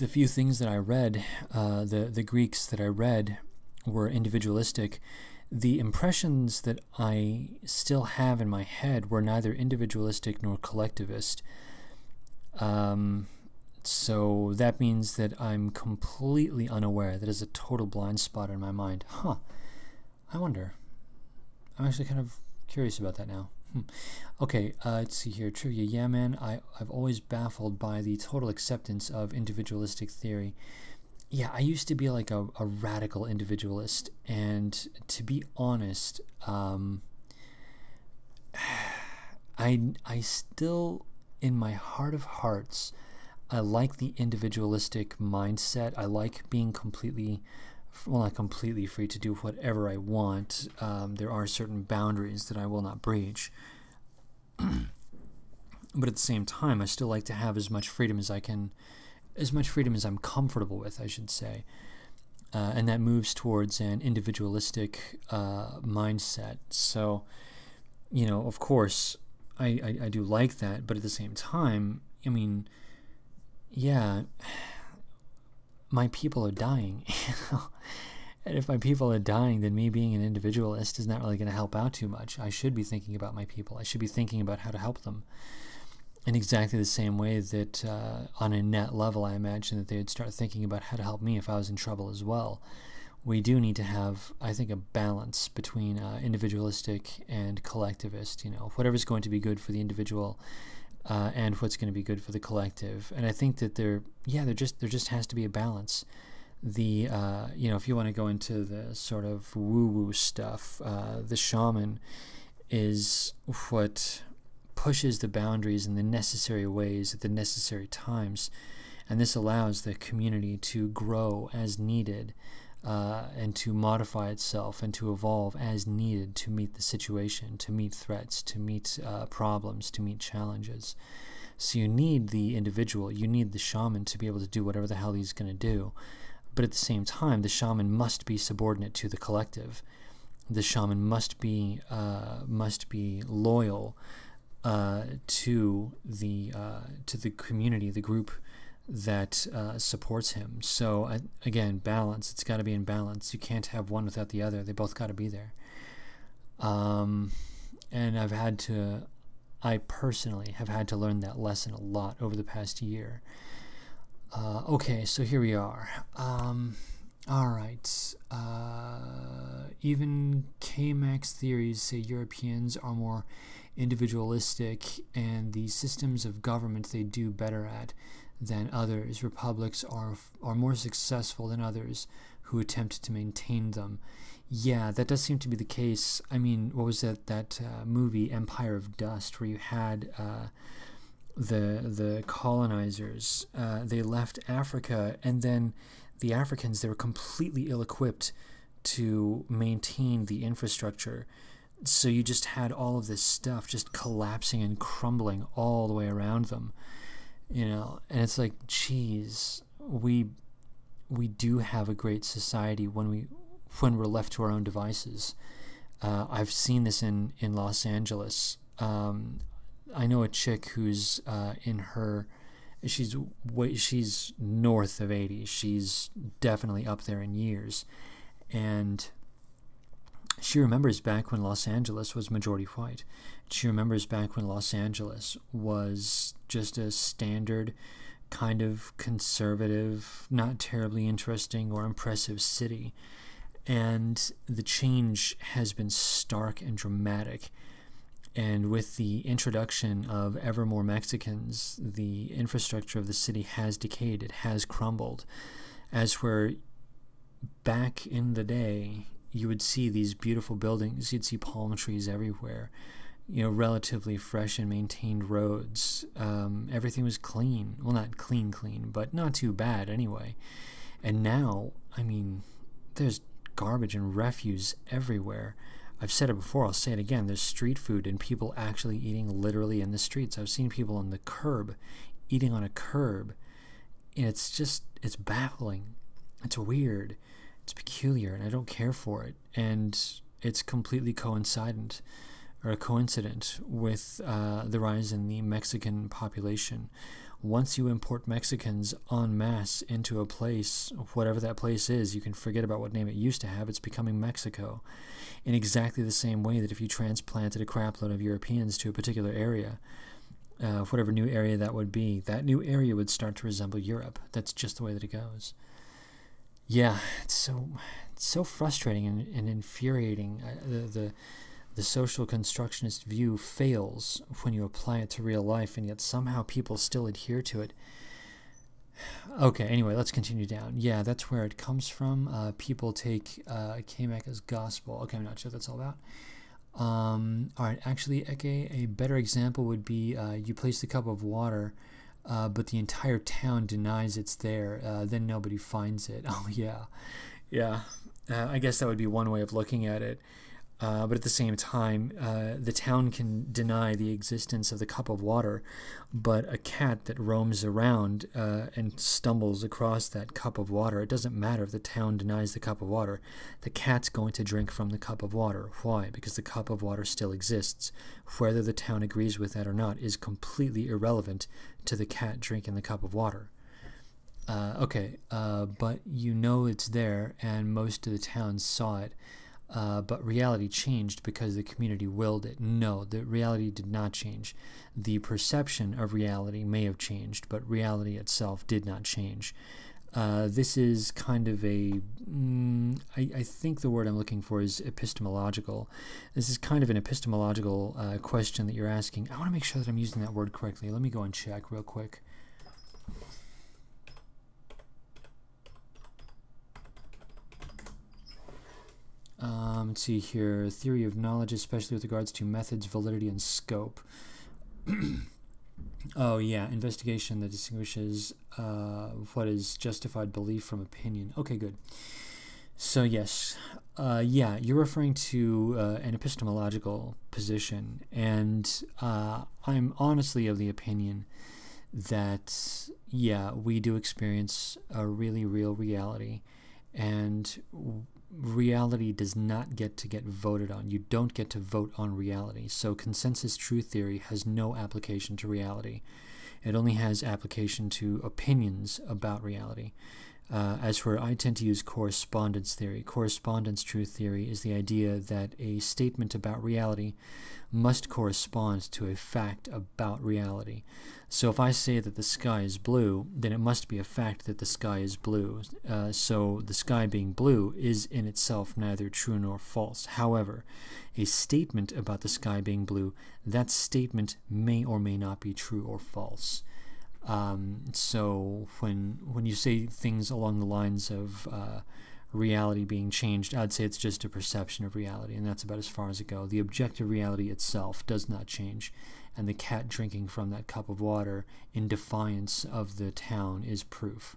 S3: few things that I read, the Greeks that I read, were individualistic. The impressions that I still have in my head were neither individualistic nor collectivist. So that means that I'm completely unaware. That is a total blind spot in my mind. Huh. I wonder. I'm actually kind of curious about that now. Okay, let's see here. Trivia. Yeah, man, I've always baffled by the total acceptance of individualistic theory. Yeah, I used to be like a radical individualist, and to be honest, I still, in my heart of hearts, I like the individualistic mindset. I like being completely, well, not completely free to do whatever I want. There are certain boundaries that I will not breach. But at the same time, I still like to have as much freedom as I can, as much freedom as I'm comfortable with, I should say. And that moves towards an individualistic mindset. So, you know, of course, I do like that, but at the same time, I mean, yeah, my people are dying. And if my people are dying, then me being an individualist is not really going to help out too much. I should be thinking about my people. I should be thinking about how to help them. In exactly the same way that on a net level, I imagine that they would start thinking about how to help me if I was in trouble as well. We do need to have, I think, a balance between individualistic and collectivist. You know, whatever's going to be good for the individual and what's going to be good for the collective. And I think that there just has to be a balance. You know, if you want to go into the sort of woo-woo stuff, the shaman is what pushes the boundaries in the necessary ways at the necessary times, and this allows the community to grow as needed, and to modify itself and to evolve as needed to meet the situation, to meet threats, to meet problems, to meet challenges. So you need the individual, you need the shaman to be able to do whatever the hell he's going to do. But at the same time, the shaman must be subordinate to the collective. The shaman must be loyal to the community, the group that supports him. So again, balance. It's got to be in balance. You can't have one without the other. They both got to be there. And I personally have had to learn that lesson a lot over the past year. Okay, so here we are. All right. Even K-Max theories say Europeans are more individualistic, and the systems of government they do better at than others. Republics are more successful than others who attempt to maintain them. Yeah, that does seem to be the case. I mean, what was that movie Empire of Dust, where you had the colonizers, they left Africa, and then the Africans, they were completely ill-equipped to maintain the infrastructure. So you just had all of this stuff just collapsing and crumbling all the way around them, you know. And it's like, geez, we do have a great society when we're left to our own devices. I've seen this in Los Angeles. I know a chick who's she's north of 80. She's definitely up there in years, and she remembers back when Los Angeles was majority white. She remembers back when Los Angeles was just a standard kind of conservative, not terribly interesting or impressive city. And the change has been stark and dramatic. And with the introduction of ever more Mexicans, the infrastructure of the city has decayed. It has crumbled. as where back in the day you would see these beautiful buildings, you'd see palm trees everywhere, relatively fresh and maintained roads. Everything was clean. Well, not clean, but not too bad anyway. And now, I mean, there's garbage and refuse everywhere. I've said it before, I'll say it again. There's street food and people actually eating literally in the streets. I've seen people on the curb eating on a curb. It's baffling. It's weird. It's peculiar, and I don't care for it. And it's completely coincident with the rise in the Mexican population. Once you import Mexicans en masse into a place, whatever that place is, you can forget about what name it used to have. It's becoming Mexico. In exactly the same way that if you transplanted a crapload of Europeans to a particular area, whatever new area that would be, that new area would start to resemble Europe. That's just the way that it goes. Yeah, it's so frustrating and infuriating. The social constructionist view fails when you apply it to real life, and yet somehow people still adhere to it. Okay, anyway, let's continue down. Yeah, that's where it comes from. People take Kamek as gospel. Okay, I'm not sure what that's all about. All right, actually, Eke, a better example would be you place the cup of water, but the entire town denies it's there. Then nobody finds it. Oh, yeah. Yeah. I guess that would be one way of looking at it. But at the same time, the town can deny the existence of the cup of water, but a cat that roams around and stumbles across that cup of water, it doesn't matter if the town denies the cup of water. The cat's going to drink from the cup of water. Why? Because the cup of water still exists. Whether the town agrees with that or not is completely irrelevant to the cat drinking the cup of water. But it's there, and most of the town saw it. But reality changed because the community willed it. No, the reality did not change. The perception of reality may have changed, but reality itself did not change. This is kind of I think the word I'm looking for is epistemological. This is kind of an epistemological question that you're asking. I want to make sure that I'm using that word correctly. Let me go and check real quick. Let's see here. Theory of knowledge, especially with regards to methods, validity, and scope. Oh, yeah. Investigation that distinguishes what is justified belief from opinion. Okay, good. So, yes. You're referring to an epistemological position. And I'm honestly of the opinion that, we do experience a really real reality. And reality does not get voted on. You don't get to vote on reality. So consensus truth theory has no application to reality. It only has application to opinions about reality. As for I tend to use correspondence theory. Correspondence truth theory is the idea that a statement about reality must correspond to a fact about reality. So if I say that the sky is blue, then it must be a fact that the sky is blue. So the sky being blue is in itself neither true nor false. However, a statement about the sky being blue, that statement may or may not be true or false. So when you say things along the lines of reality being changed, I'd say it's just a perception of reality, and that's about as far as it goes. The objective reality itself does not change, and the cat drinking from that cup of water in defiance of the town is proof.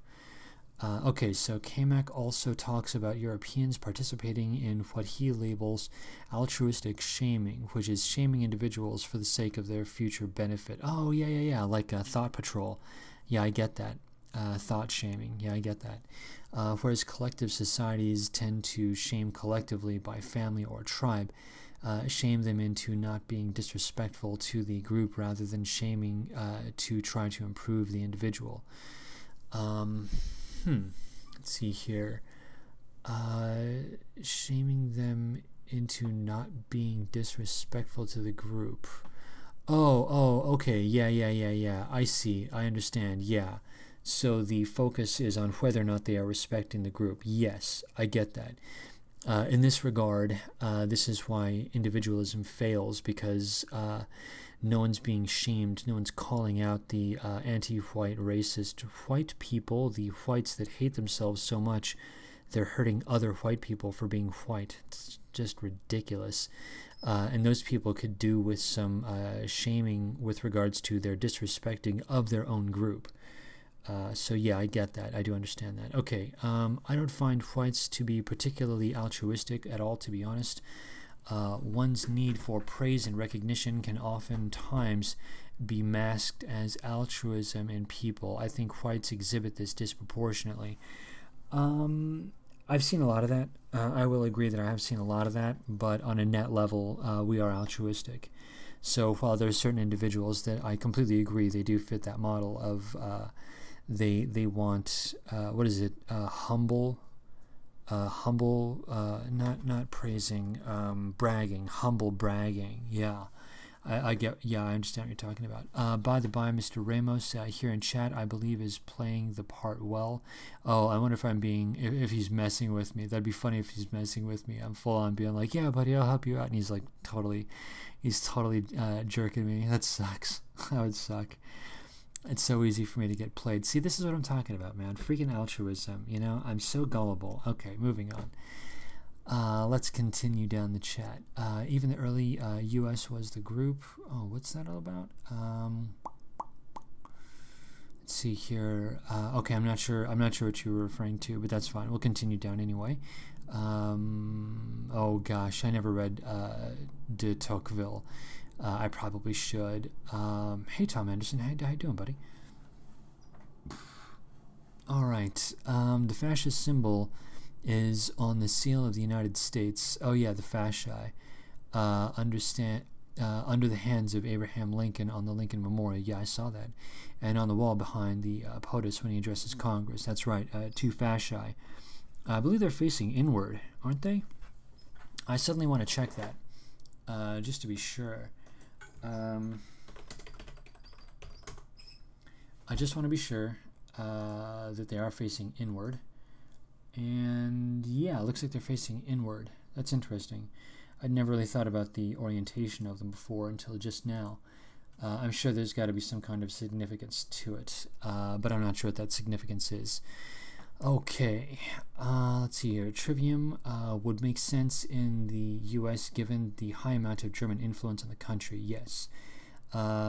S3: So Kamek also talks about Europeans participating in what he labels altruistic shaming, which is shaming individuals for the sake of their future benefit. Oh, yeah, like Thought Patrol. Yeah, I get that. Thought shaming. Yeah, I get that. Whereas collective societies tend to shame collectively by family or tribe, shame them into not being disrespectful to the group rather than shaming to try to improve the individual. Let's see here. Shaming them into not being disrespectful to the group. Okay. Yeah. I see. I understand. Yeah. So the focus is on whether or not they are respecting the group. Yes, I get that. In this regard, this is why individualism fails, because no one's being shamed, no one's calling out the anti-white racist white people, the whites that hate themselves so much they're hurting other white people for being white. It's just ridiculous. And those people could do with some shaming with regards to their disrespecting of their own group. So yeah, I get that. I do understand that. Okay, I don't find whites to be particularly altruistic at all, to be honest. One's need for praise and recognition can oftentimes be masked as altruism in people. I think whites exhibit this disproportionately. I've seen a lot of that. I will agree that I have seen a lot of that, but on a net level, we are altruistic. So while there are certain individuals that I completely agree, they do fit that model of they want what is it, humble, not praising, bragging, humble bragging. Yeah. I understand what you're talking about. By the by, Mr. Ramos here in chat, I believe, is playing the part well. Oh, I wonder if if he's messing with me. That'd be funny if he's messing with me. I'm full on being like, yeah, buddy, I'll help you out. And he's totally jerking me. That sucks. That would suck. It's so easy for me to get played. See, this is what I'm talking about, man. Freaking altruism, you know? I'm so gullible. Okay, moving on. Let's continue down the chat. Even the early U.S. was the group. Oh, what's that all about? Let's see here. Okay, I'm not sure what you were referring to, but that's fine. We'll continue down anyway. Oh gosh, I never read de Tocqueville. I probably should. Hey, Tom Anderson, how you doing, buddy? All right. The fascist symbol is on the seal of the United States. Oh yeah, the fasci. Under the hands of Abraham Lincoln on the Lincoln Memorial. Yeah, I saw that. And on the wall behind the POTUS when he addresses Congress. That's right, two fasci. I believe they're facing inward, aren't they? I suddenly want to check that, just to be sure. I just want to be sure that they are facing inward. And yeah, it looks like they're facing inward. That's interesting. I'd never really thought about the orientation of them before until just now. I'm sure there's got to be some kind of significance to it, but I'm not sure what that significance is. Okay, let's see here. Trivium would make sense in the U.S. given the high amount of German influence in the country, yes.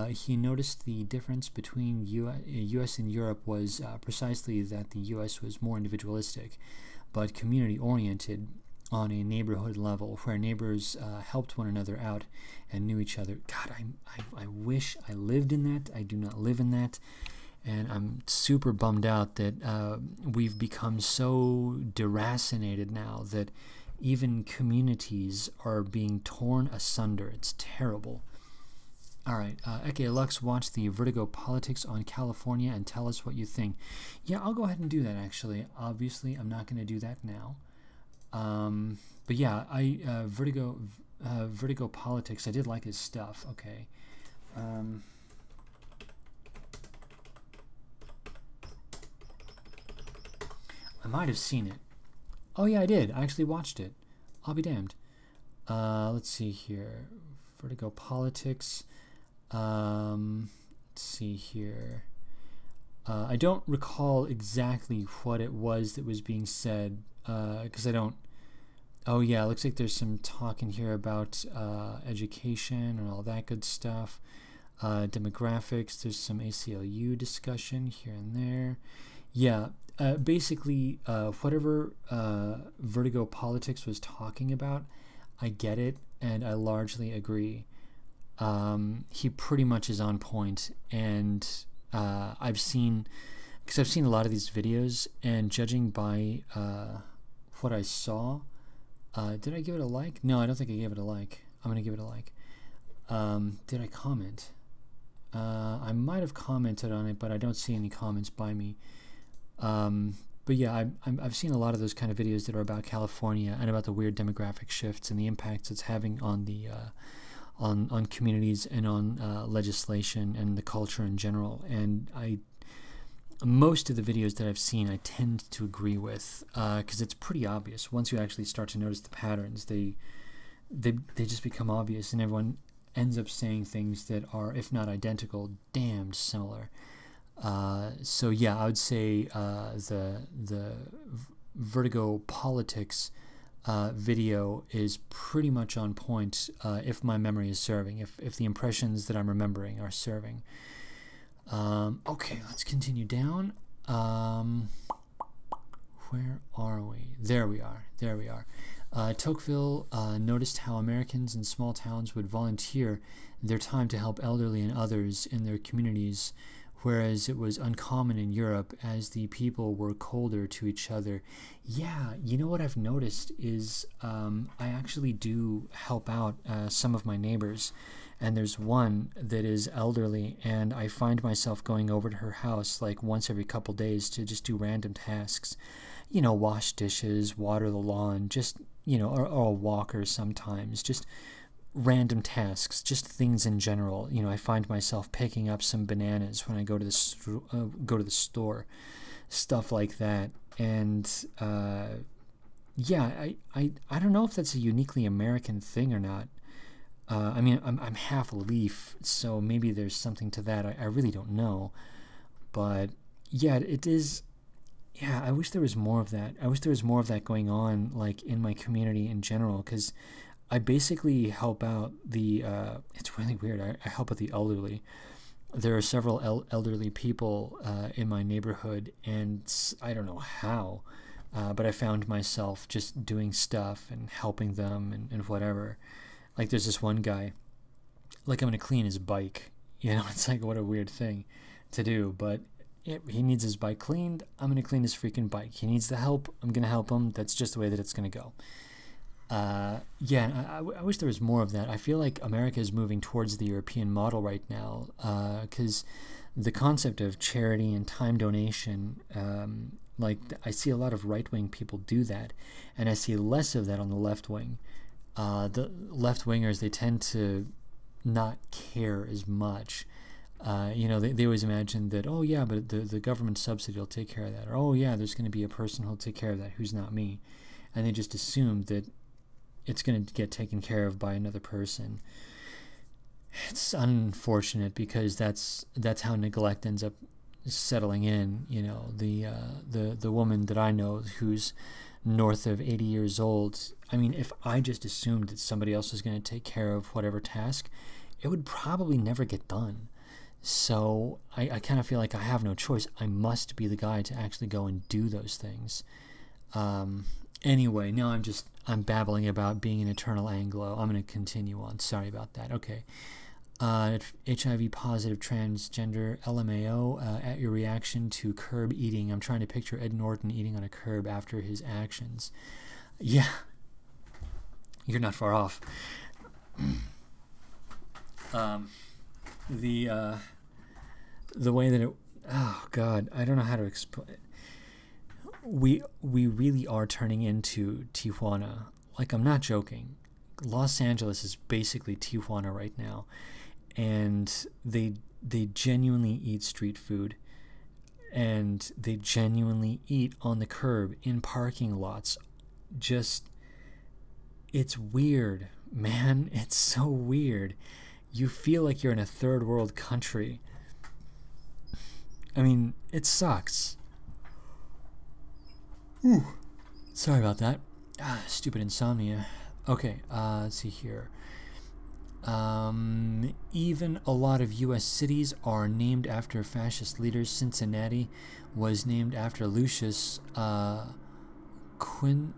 S3: He noticed the difference between U.S. and Europe was precisely that the U.S. was more individualistic, but community-oriented on a neighborhood level, where neighbors helped one another out and knew each other. God, I wish I lived in that. I do not live in that. And I'm super bummed out that we've become so deracinated now that even communities are being torn asunder. It's terrible. All right, Eke Lux, watch the Vertigo Politics on California and tell us what you think. Yeah, I'll go ahead and do that, actually. Obviously, I'm not going to do that now. But yeah, Vertigo Politics, I did like his stuff. Okay. I might have seen it. Oh yeah, I did. I actually watched it. I'll be damned. Let's see here. Vertigo Politics. Let's see here. I don't recall exactly what it was that was being said, because I don't... Oh yeah, it looks like there's some talk in here about education and all that good stuff. Demographics, there's some ACLU discussion here and there. Yeah, basically, whatever Vertigo Politics was talking about, I get it, and I largely agree. He pretty much is on point, and I've seen a lot of these videos, and judging by what I saw, did I give it a like? No, I don't think I gave it a like. I'm gonna give it a like. Did I comment? I might have commented on it, but I don't see any comments by me. But yeah, I've seen a lot of those kind of videos that are about California and about the weird demographic shifts and the impacts it's having on the on communities and on legislation and the culture in general. And most of the videos that I've seen, I tend to agree with, because it's pretty obvious. Once you actually start to notice the patterns, they just become obvious, and ends up saying things that are, if not identical, damned similar. So yeah, I would say the Vertigo Politics video is pretty much on point, if my memory is serving, if the impressions that I'm remembering are serving. Okay, let's continue down. Where are we? There we are. There we are. Tocqueville noticed how Americans in small towns would volunteer their time to help elderly and others in their communities, whereas it was uncommon in Europe as the people were colder to each other. Yeah, you know what I've noticed is I actually do help out some of my neighbors, and there's one that is elderly, and I find myself going over to her house like once every couple days to just do random tasks. You know, wash dishes, water the lawn, just, you know, or a walker sometimes, just random tasks, just things in general. You know, I find myself picking up some bananas when I go to the store, stuff like that. And yeah, I don't know if that's a uniquely American thing or not. I mean, I'm half a leaf, so maybe there's something to that. I really don't know, but yeah, it is. Yeah, I wish there was more of that. I wish there was more of that going on, like, in my community in general, because I basically help out the, it's really weird, I help out the elderly. There are several elderly people in my neighborhood, and I don't know how, but I found myself just doing stuff and helping them and whatever. Like, there's this one guy, like, I'm going to clean his bike. You know, it's like, what a weird thing to do, but he needs his bike cleaned. I'm going to clean his freaking bike. He needs the help. I'm going to help him. That's just the way that it's going to go. Yeah, I wish there was more of that. I feel like America is moving towards the European model right now, because the concept of charity and time donation, like, I see a lot of right-wing people do that, and I see less of that on the left wing. The left-wingers, they tend to not care as much. You know, they always imagine that, oh yeah, but the government subsidy will take care of that, or oh yeah, there's going to be a person who'll take care of that who's not me, and they just assume that it's going to get taken care of by another person. It's unfortunate, because that's how neglect ends up settling in. You know, the woman that I know who's north of 80 years old, I mean, if I just assumed that somebody else was going to take care of whatever task, it would probably never get done. So I kind of feel like I have no choice. I must be the guy to actually go and do those things. Anyway, now I'm babbling about being an eternal Anglo. I'm going to continue on. Sorry about that. Okay. HIV positive transgender LMAO, at your reaction to curb eating. I'm trying to picture Ed Norton eating on a curb after his actions. Yeah. You're not far off. The way that it, oh God, I don't know how to explain it. We really are turning into Tijuana. Like, I'm not joking. Los Angeles is basically Tijuana right now, and they genuinely eat street food, and they genuinely eat on the curb in parking lots. Just, it's weird, man. It's so weird. You feel like you're in a third world country. I mean, it sucks. Ooh. Sorry about that. Stupid insomnia. Okay, let's see here. Even a lot of U.S. cities are named after fascist leaders. Cincinnati was named after Lucius Quintius.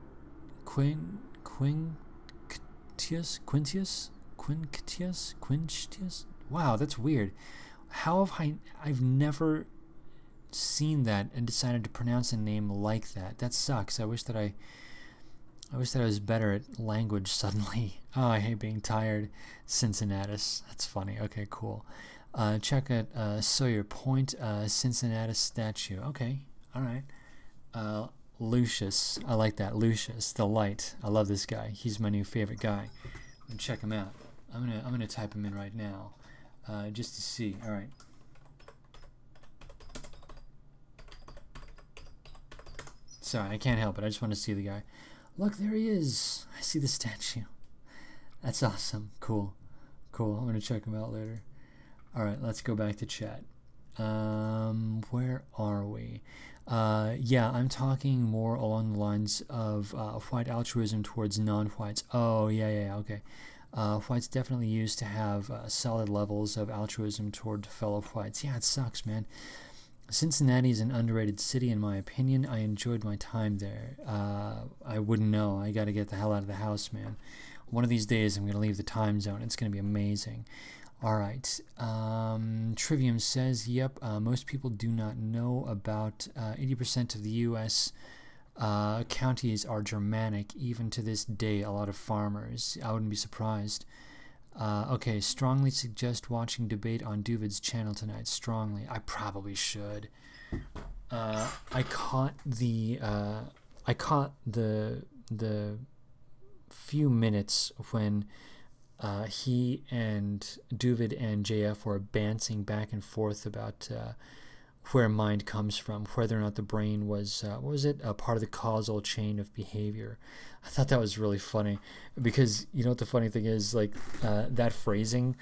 S3: Wow, that's weird. How have I've never seen that and decided to pronounce a name like that. That sucks. I wish that I was better at language suddenly. Oh, I hate being tired. Cincinnatus. That's funny. Okay, cool. Check out Sawyer Point, Cincinnatus statue. Okay, all right. Lucius. I like that. Lucius, the Light. I love this guy. He's my new favorite guy. Check him out. I'm gonna type him in right now, just to see. All right. Sorry, I can't help it. I just want to see the guy. Look, there he is. I see the statue. That's awesome. Cool. cool. I'm gonna check them out later. All right, let's go back to chat. Where are we? Yeah, I'm talking more along the lines of white altruism towards non-whites. Oh, yeah, okay. Whites definitely used to have solid levels of altruism toward fellow whites. Yeah, it sucks, man. Cincinnati is an underrated city, in my opinion. I enjoyed my time there. I wouldn't know. I got to get the hell out of the house, man. One of these days, I'm going to leave the time zone. It's going to be amazing. All right. Trivium says, yep, most people do not know about 80% of the U.S. Counties are Germanic. Even to this day, a lot of farmers. I wouldn't be surprised. Okay, strongly suggest watching debate on Duvid's channel tonight. Strongly. I probably should. I caught the few minutes when he and Duvid and JF were bouncing back and forth about where mind comes from, whether or not the brain was, what was it, a part of the causal chain of behavior. I thought that was really funny because, you know what the funny thing is, like, that phrasing,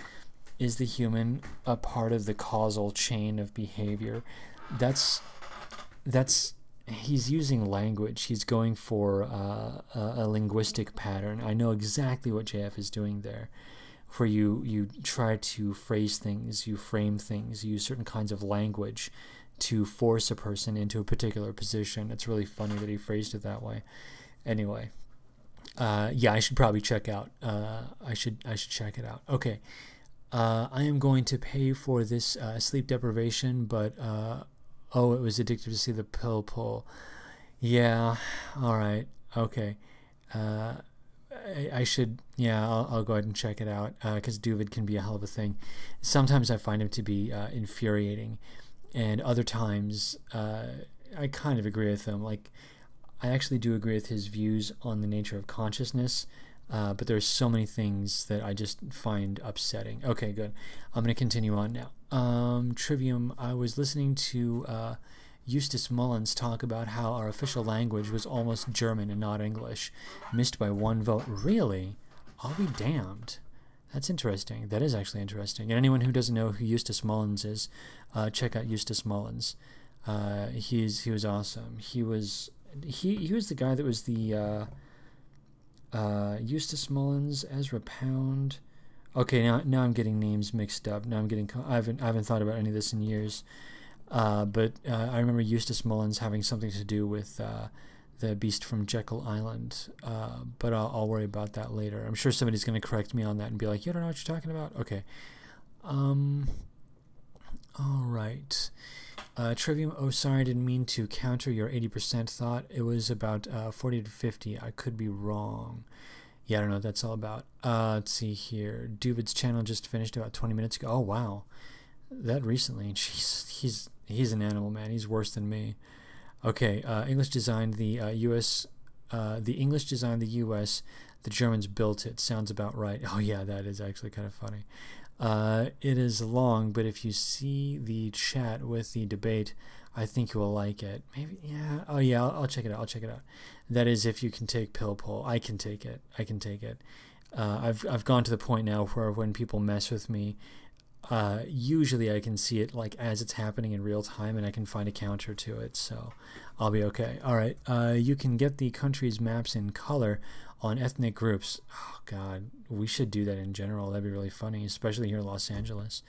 S3: is the human a part of the causal chain of behavior? That's he's using language. He's going for a linguistic pattern. I know exactly what JF is doing there, where you try to phrase things, you frame things, you use certain kinds of language to force a person into a particular position. It's really funny that he phrased it that way. Anyway, yeah, I should probably check out. I should check it out. Okay, I am going to pay for this sleep deprivation, but oh, it was addictive to see the pill pull. Yeah, all right, okay. I should, yeah, I'll go ahead and check it out, because Duvid can be a hell of a thing. Sometimes I find him to be infuriating, and other times I kind of agree with him. Like, I actually do agree with his views on the nature of consciousness, but there's so many things that I just find upsetting. Okay, good. I'm going to continue on now. Trivium, I was listening to Eustace Mullins talk about how our official language was almost German and not English. Missed by one vote. Really? I'll be damned. That's interesting. That is actually interesting. And anyone who doesn't know who Eustace Mullins is, check out Eustace Mullins. He was awesome. He was the guy that was the Eustace Mullins, Ezra Pound. Okay, now I'm getting names mixed up. Now I haven't thought about any of this in years. But I remember Eustace Mullins having something to do with the Beast from Jekyll Island. But I'll worry about that later. I'm sure somebody's going to correct me on that and be like, you don't know what you're talking about? Okay. All right. Trivium, oh, sorry, I didn't mean to counter your 80% thought. It was about 40 to 50. I could be wrong. Yeah, I don't know what that's all about. Let's see here. Duvid's channel just finished about 20 minutes ago. Oh, wow. That recently. Jeez, he's an animal, man. He's worse than me. Okay, English designed the U.S. The English designed the U.S. The Germans built it. Sounds about right. Oh, yeah, that is actually kind of funny. It is long, but if you see the chat with the debate, I think you will like it. Maybe, yeah. Oh, yeah, I'll check it out. I'll check it out. That is, if you can take pill pull. I can take it. I can take it. I've gone to the point now where when people mess with me, usually I can see it like as it's happening in real time, and I can find a counter to it, so I'll be okay. All right. You can get the country's maps in color on ethnic groups. Oh God, we should do that in general. That'd be really funny, especially here in Los Angeles.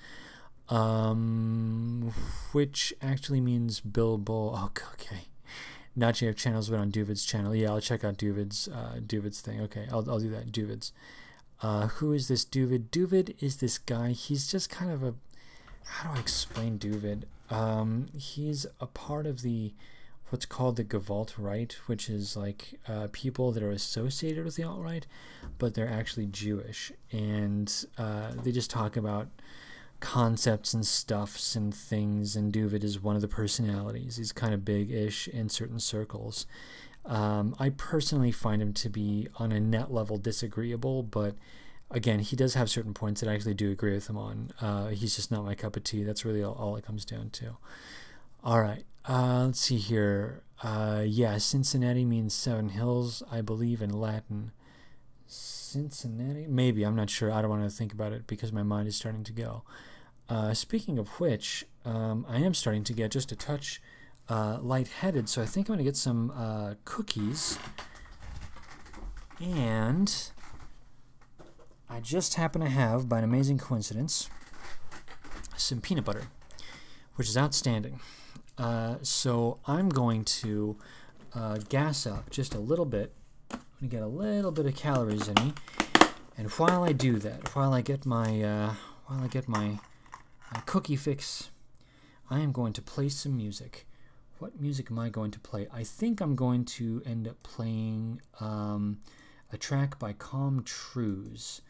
S3: Which actually means Bill Bull. Oh, okay. Not JF channels, but on Duvid's channel. Yeah, I'll check out Duvid's thing. Okay, I'll do that. Duvid's. Who is this Duvid? Duvid is this guy. He's just kind of a, how do I explain Duvid? He's a part of the what's called the Gewalt right, which is like people that are associated with the alt-right, but they're actually Jewish, and they just talk about concepts and stuffs and things, and Duvid is one of the personalities. He's kind of big-ish in certain circles. I personally find him to be on a net level disagreeable, but again, he does have certain points that I actually do agree with him on. He's just not my cup of tea. That's really all it comes down to. All right, let's see here. Yeah, Cincinnati means Seven Hills, I believe, in Latin. Cincinnati? Maybe, I'm not sure. I don't want to think about it because my mind is starting to go. Speaking of which, I am starting to get just a touch lightheaded, so I think I'm going to get some cookies. And I just happen to have, by an amazing coincidence, some peanut butter, which is outstanding. So I'm going to gas up just a little bit. I'm going to get a little bit of calories in me. And while I do that, while I get my cookie fix, I am going to play some music. What music am I going to play? I think I'm going to end up playing a track by Com Truise.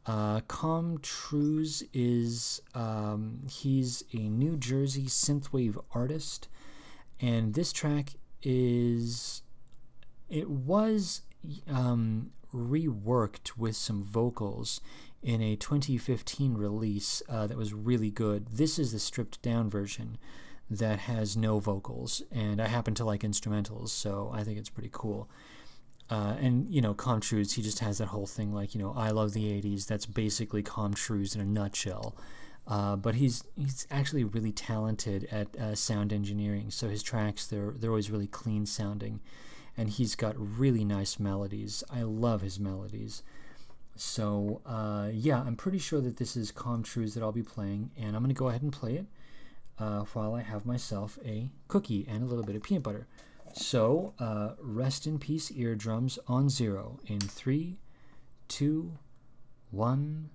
S3: Com Truise is, he's a New Jersey synthwave artist, and this track was reworked with some vocals in a 2015 release that was really good. This is the stripped down version that has no vocals, and I happen to like instrumentals, so I think it's pretty cool. And, you know, Com Truise, he just has that whole thing like, you know, I love the 80s. That's basically Com Truise in a nutshell. But he's actually really talented at sound engineering. So his tracks, they're always really clean sounding. And he's got really nice melodies. I love his melodies. So, yeah, I'm pretty sure that this is Com Truise that I'll be playing. And I'm going to go ahead and play it while I have myself a cookie and a little bit of peanut butter. So, rest in peace, eardrums, on 0 in 3, 2, 1.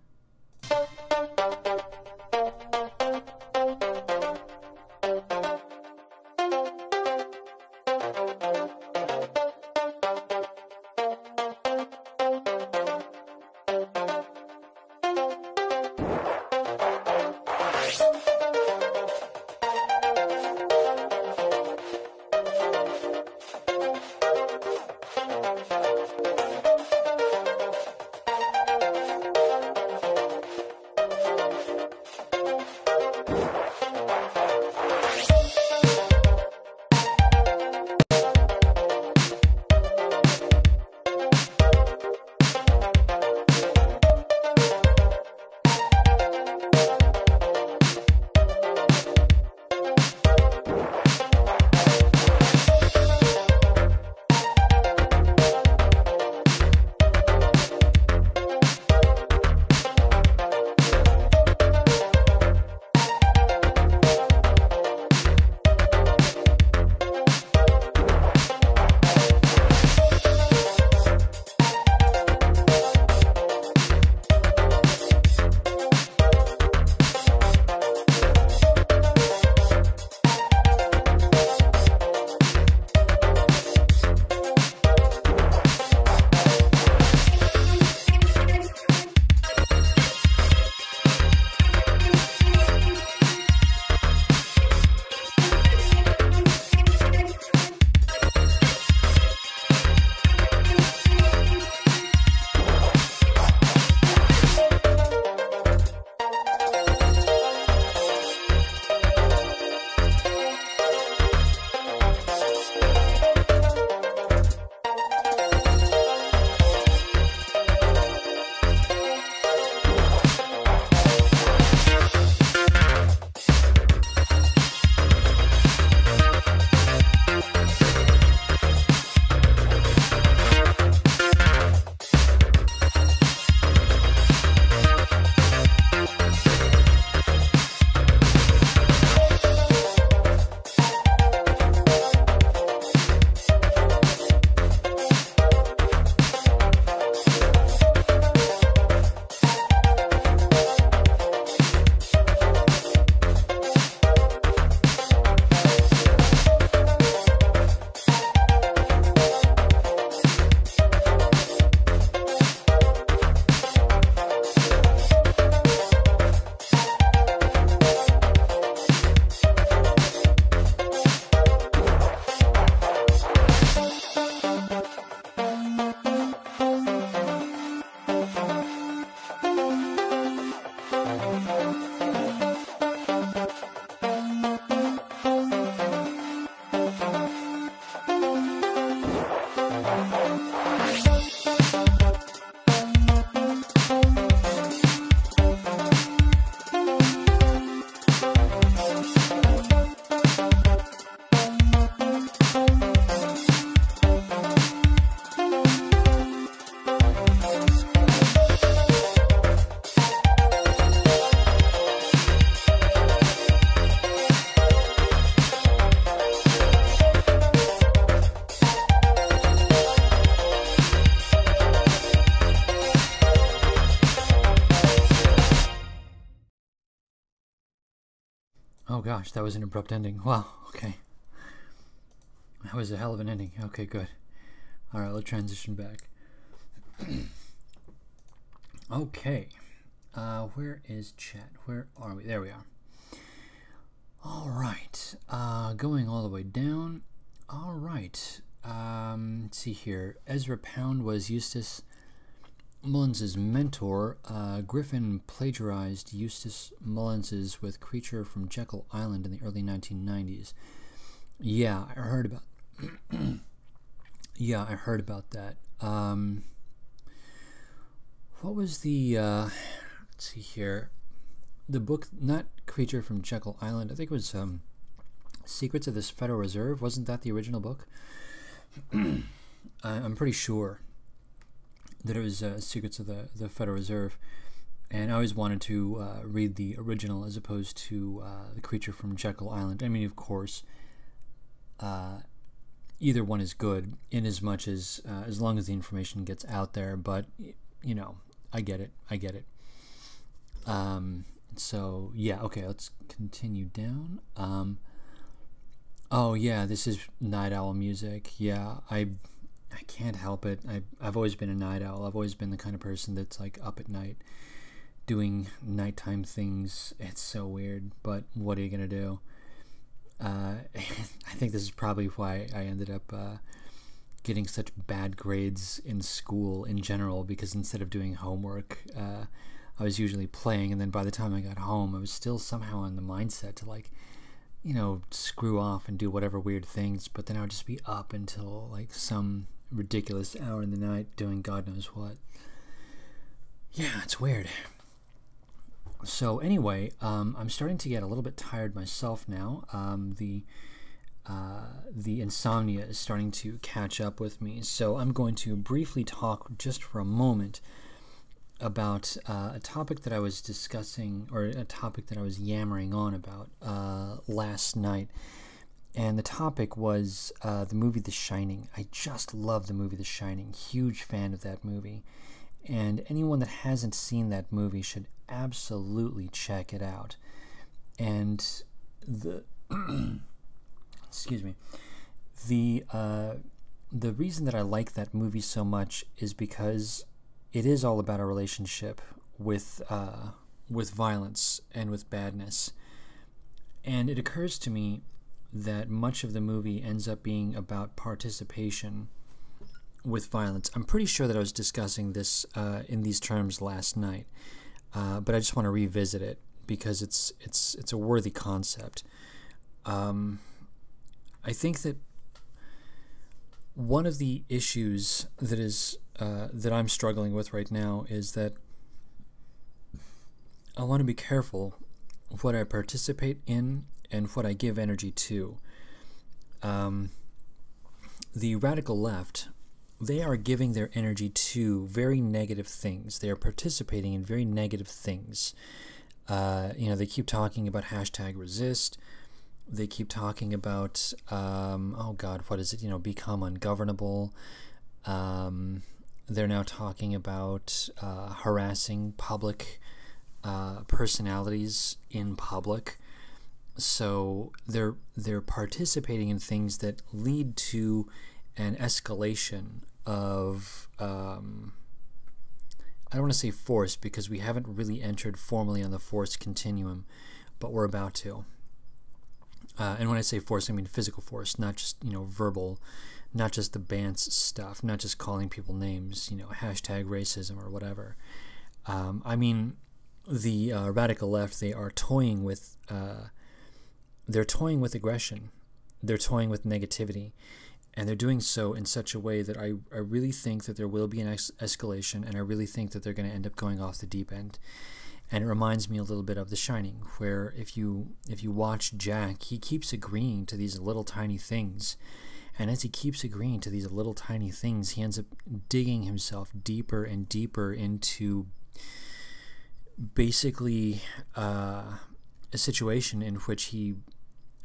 S3: gosh, that was an abrupt ending. Wow, okay. That was a hell of an ending. Okay, good. Alright, let's transition back. Okay. Where is chat? Where are we? There we are. Alright. Going all the way down. Alright. Let's see here. Ezra Pound was Eustace Mullins's mentor. Griffin plagiarized Eustace Mullins's with Creature from Jekyll Island in the early 1990s. Yeah, I heard about yeah, I heard about that. What was the let's see here. The book, not Creature from Jekyll Island, I think it was Secrets of the Federal Reserve. Wasn't that the original book? I'm pretty sure that it was Secrets of the Federal Reserve, and I always wanted to read the original as opposed to The Creature from Jekyll Island. I mean, of course, either one is good in as much as long as the information gets out there, but you know, I get it. So yeah, okay, let's continue down. Oh yeah, this is night owl music. Yeah, I can't help it. I've always been a night owl. I've always been the kind of person that's like up at night doing nighttime things. It's so weird, but what are you gonna do? I think this is probably why I ended up getting such bad grades in school in general, because instead of doing homework, I was usually playing, and then by the time I got home, I was still somehow in the mindset to, like, you know, screw off and do whatever weird things, but then I would just be up until like some ridiculous hour in the night doing God knows what. Yeah, it's weird. So anyway, I'm starting to get a little bit tired myself now. The insomnia is starting to catch up with me, so I'm going to briefly talk just for a moment about a topic that I was discussing, or a topic that I was yammering on about last night. And the topic was the movie The Shining. I just love the movie The Shining. Huge fan of that movie. And anyone that hasn't seen that movie should absolutely check it out. And the excuse me. The reason that I like that movie so much is because it is all about a relationship with violence and with badness. And it occurs to me that much of the movie ends up being about participation with violence. I'm pretty sure that I was discussing this in these terms last night, but I just want to revisit it because it's a worthy concept. I think that one of the issues that is that I'm struggling with right now is that I want to be careful what I participate in and what I give energy to. The radical left, they are giving their energy to very negative things. They are participating in very negative things. You know, they keep talking about #resist. They keep talking about, oh God, what is it? You know, become ungovernable. They're now talking about harassing public personalities in public. So they're participating in things that lead to an escalation of I don't want to say force, because we haven't really entered formally on the force continuum, but we're about to. And when I say force, I mean physical force, not just, you know, verbal, not just the Bantz stuff, not just calling people names, you know, #racism or whatever. I mean, the radical left, they are toying with aggression. They're toying with negativity. And they're doing so in such a way that I really think that there will be an escalation, and I really think that they're going to end up going off the deep end. And it reminds me a little bit of The Shining, where if you watch Jack, he keeps agreeing to these little tiny things. And as he keeps agreeing to these little tiny things, he ends up digging himself deeper and deeper into basically a situation in which he,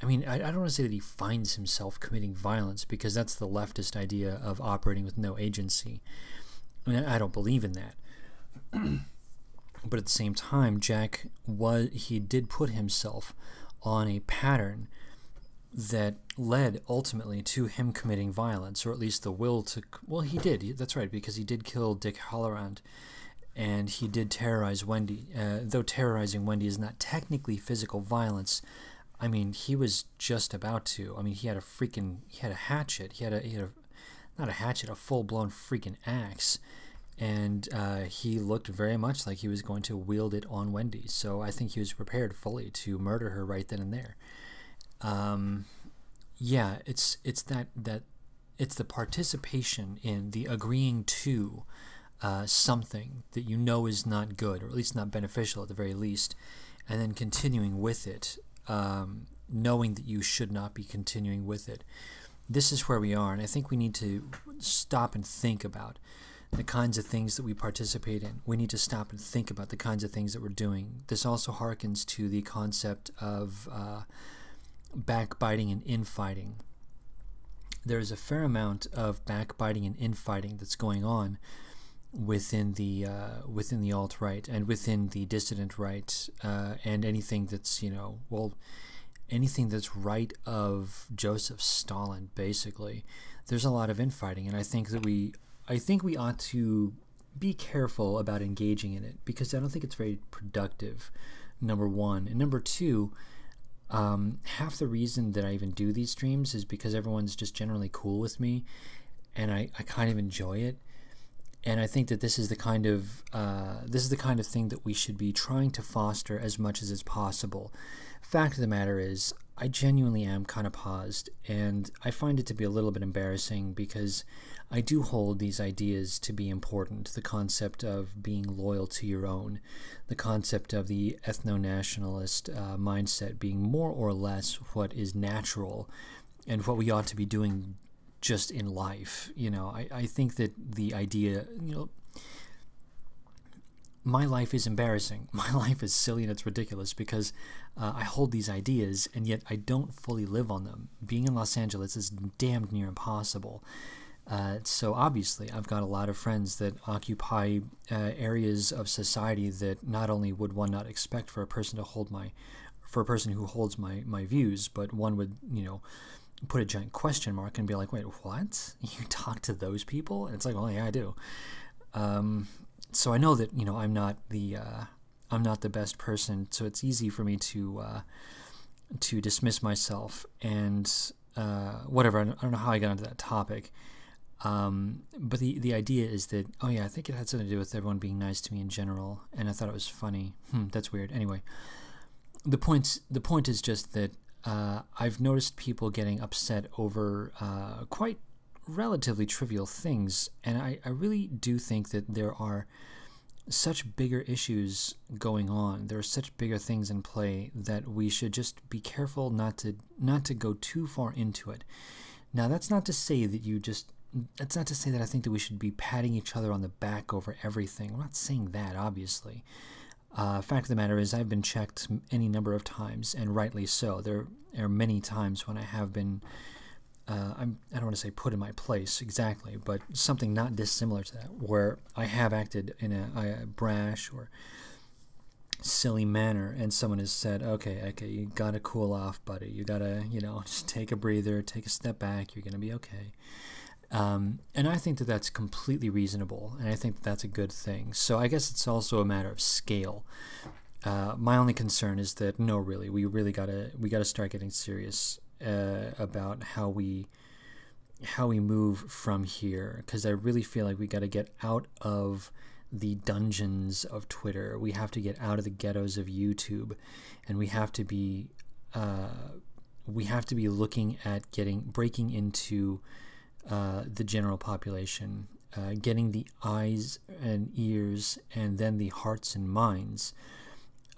S3: I mean, I don't want to say that he finds himself committing violence, because that's the leftist idea of operating with no agency. I mean, I don't believe in that. But at the same time, Jack did put himself on a pattern that led ultimately to him committing violence, or at least the will to. Well, he did. That's right, because he did kill Dick Halloran, and he did terrorize Wendy. Though terrorizing Wendy is not technically physical violence, I mean, he was just about to. I mean, he had a hatchet. He had a not a hatchet, a full-blown freaking axe, and he looked very much like he was going to wield it on Wendy. So I think he was prepared fully to murder her right then and there. Yeah, it's the participation in the agreeing to something that you know is not good, or at least not beneficial at the very least, and then continuing with it, knowing that you should not be continuing with it. This is where we are, and I think we need to stop and think about the kinds of things that we participate in. We need to stop and think about the kinds of things that we're doing. This also harkens to the concept of backbiting and infighting. There's a fair amount of backbiting and infighting that's going on within the alt-right and within the dissident right, and anything that's, anything that's right of Joseph Stalin, basically. There's a lot of infighting, and I think we ought to be careful about engaging in it, because I don't think it's very productive, number one. And number two, half the reason that I even do these streams is because everyone's just generally cool with me, and I kind of enjoy it. And I think that this is the kind of thing that we should be trying to foster as much as is possible. Fact of the matter is, I genuinely am kind of paused, and I find it to be a little bit embarrassing, because I do hold these ideas to be important. The concept of being loyal to your own, the concept of the ethno-nationalist mindset being more or less what is natural and what we ought to be doing just in life. I think that the idea, my life is embarrassing. My life is silly and it's ridiculous, because I hold these ideas and yet I don't fully live on them. Being in Los Angeles is damned near impossible. So obviously I've got a lot of friends that occupy areas of society that not only would one not expect for a person who holds my views, but one would, put a giant question mark and be like, wait, what? You talk to those people? And it's like, well, yeah, I do. So I know that, I'm not the best person, so it's easy for me to dismiss myself and whatever. I don't know how I got into that topic. But the idea is that, oh yeah, I think it had something to do with everyone being nice to me in general, and I thought it was funny. That's weird. Anyway, the point is just that I've noticed people getting upset over quite relatively trivial things, and I really do think that there are such bigger issues going on. There are such bigger things in play that we should just be careful not to go too far into it. Now, that's not to say that I think that we should be patting each other on the back over everything. I'm not saying that, obviously. Fact of the matter is, I've been checked any number of times, and rightly so. There are many times when I have been, I don't want to say put in my place exactly, but something not dissimilar to that, where I have acted in a brash or silly manner, and someone has said, okay, you gotta cool off, buddy. You gotta, just take a breather, take a step back. You're gonna be okay. And I think that that's completely reasonable, and I think that that's a good thing. So I guess it's also a matter of scale. My only concern is that we gotta start getting serious about how we move from here, because I really feel like we gotta get out of the dungeons of Twitter. We have to get out of the ghettos of YouTube, and we have to be looking at breaking into the general population, getting the eyes and ears and then the hearts and minds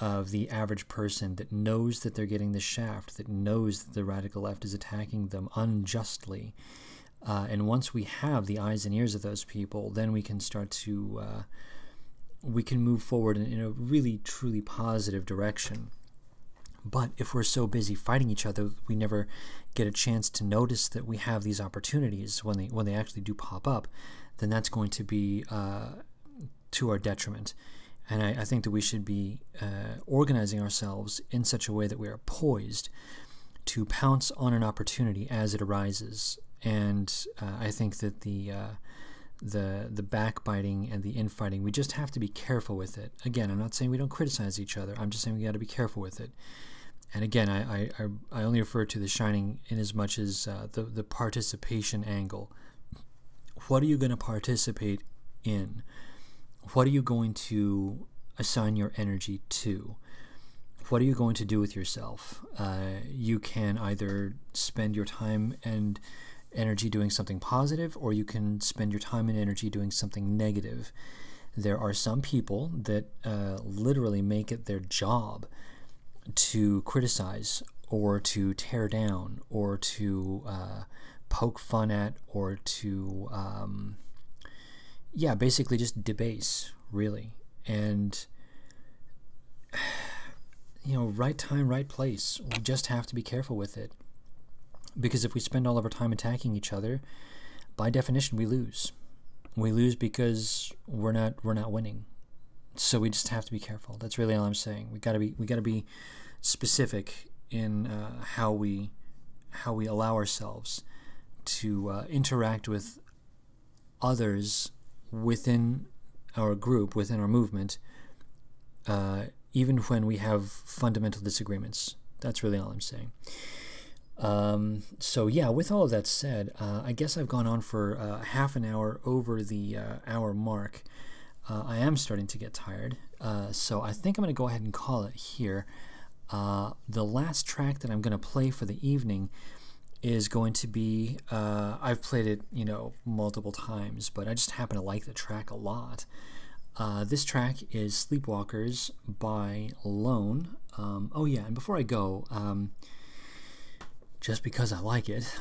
S3: of the average person that knows that they're getting the shaft, that knows that the radical left is attacking them unjustly. And once we have the eyes and ears of those people, then we can start to we can move forward in a really, truly positive direction. But if we're so busy fighting each other, we never get a chance to notice that we have these opportunities when they actually do pop up, then that's going to be to our detriment. And I think that we should be organizing ourselves in such a way that we are poised to pounce on an opportunity as it arises. And I think that the backbiting and the infighting, we just have to be careful with it. Again, I'm not saying we don't criticize each other. I'm just saying we got to be careful with it. And again, I only refer to The Shining in as much as the participation angle. What are you going to participate in? What are you going to assign your energy to? What are you going to do with yourself? You can either spend your time and energy doing something positive, or you can spend your time and energy doing something negative. There are some people that literally make it their job to criticize or to tear down or to poke fun at or to basically just debase, really. And right time, right place. We just have to be careful with it, because if we spend all of our time attacking each other, by definition we lose. We lose because we're not winning. So we just have to be careful. That's really all I'm saying. We gotta be specific in how we allow ourselves to interact with others within our group, within our movement, even when we have fundamental disagreements. That's really all I'm saying. So yeah, with all of that said, I guess I've gone on for half an hour over the hour mark. I am starting to get tired, so I think I'm going to go ahead and call it here. The last track that I'm going to play for the evening is going to be, I've played it, multiple times, but I just happen to like the track a lot. This track is Sleepwalkers by Lone. Oh yeah, and before I go, just because I like it,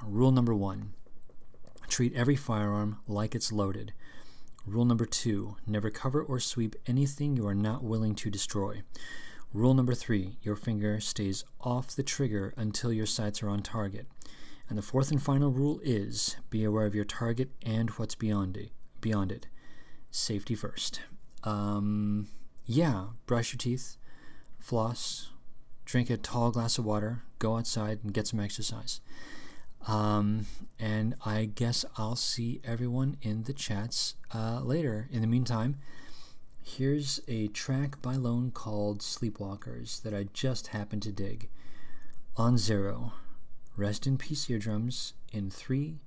S3: rule number 1, treat every firearm like it's loaded. Rule number 2, never cover or sweep anything you are not willing to destroy. Rule number 3, your finger stays off the trigger until your sights are on target. And the fourth and final rule is, be aware of your target and what's beyond it. Safety first. Yeah, brush your teeth, floss, drink a tall glass of water, go outside and get some exercise. And I guess I'll see everyone in the chats later. In the meantime, here's a track by Lone called Sleepwalkers that I just happened to dig. On 0. Rest in peace, eardrums, in 3,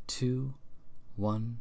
S3: 2, 1.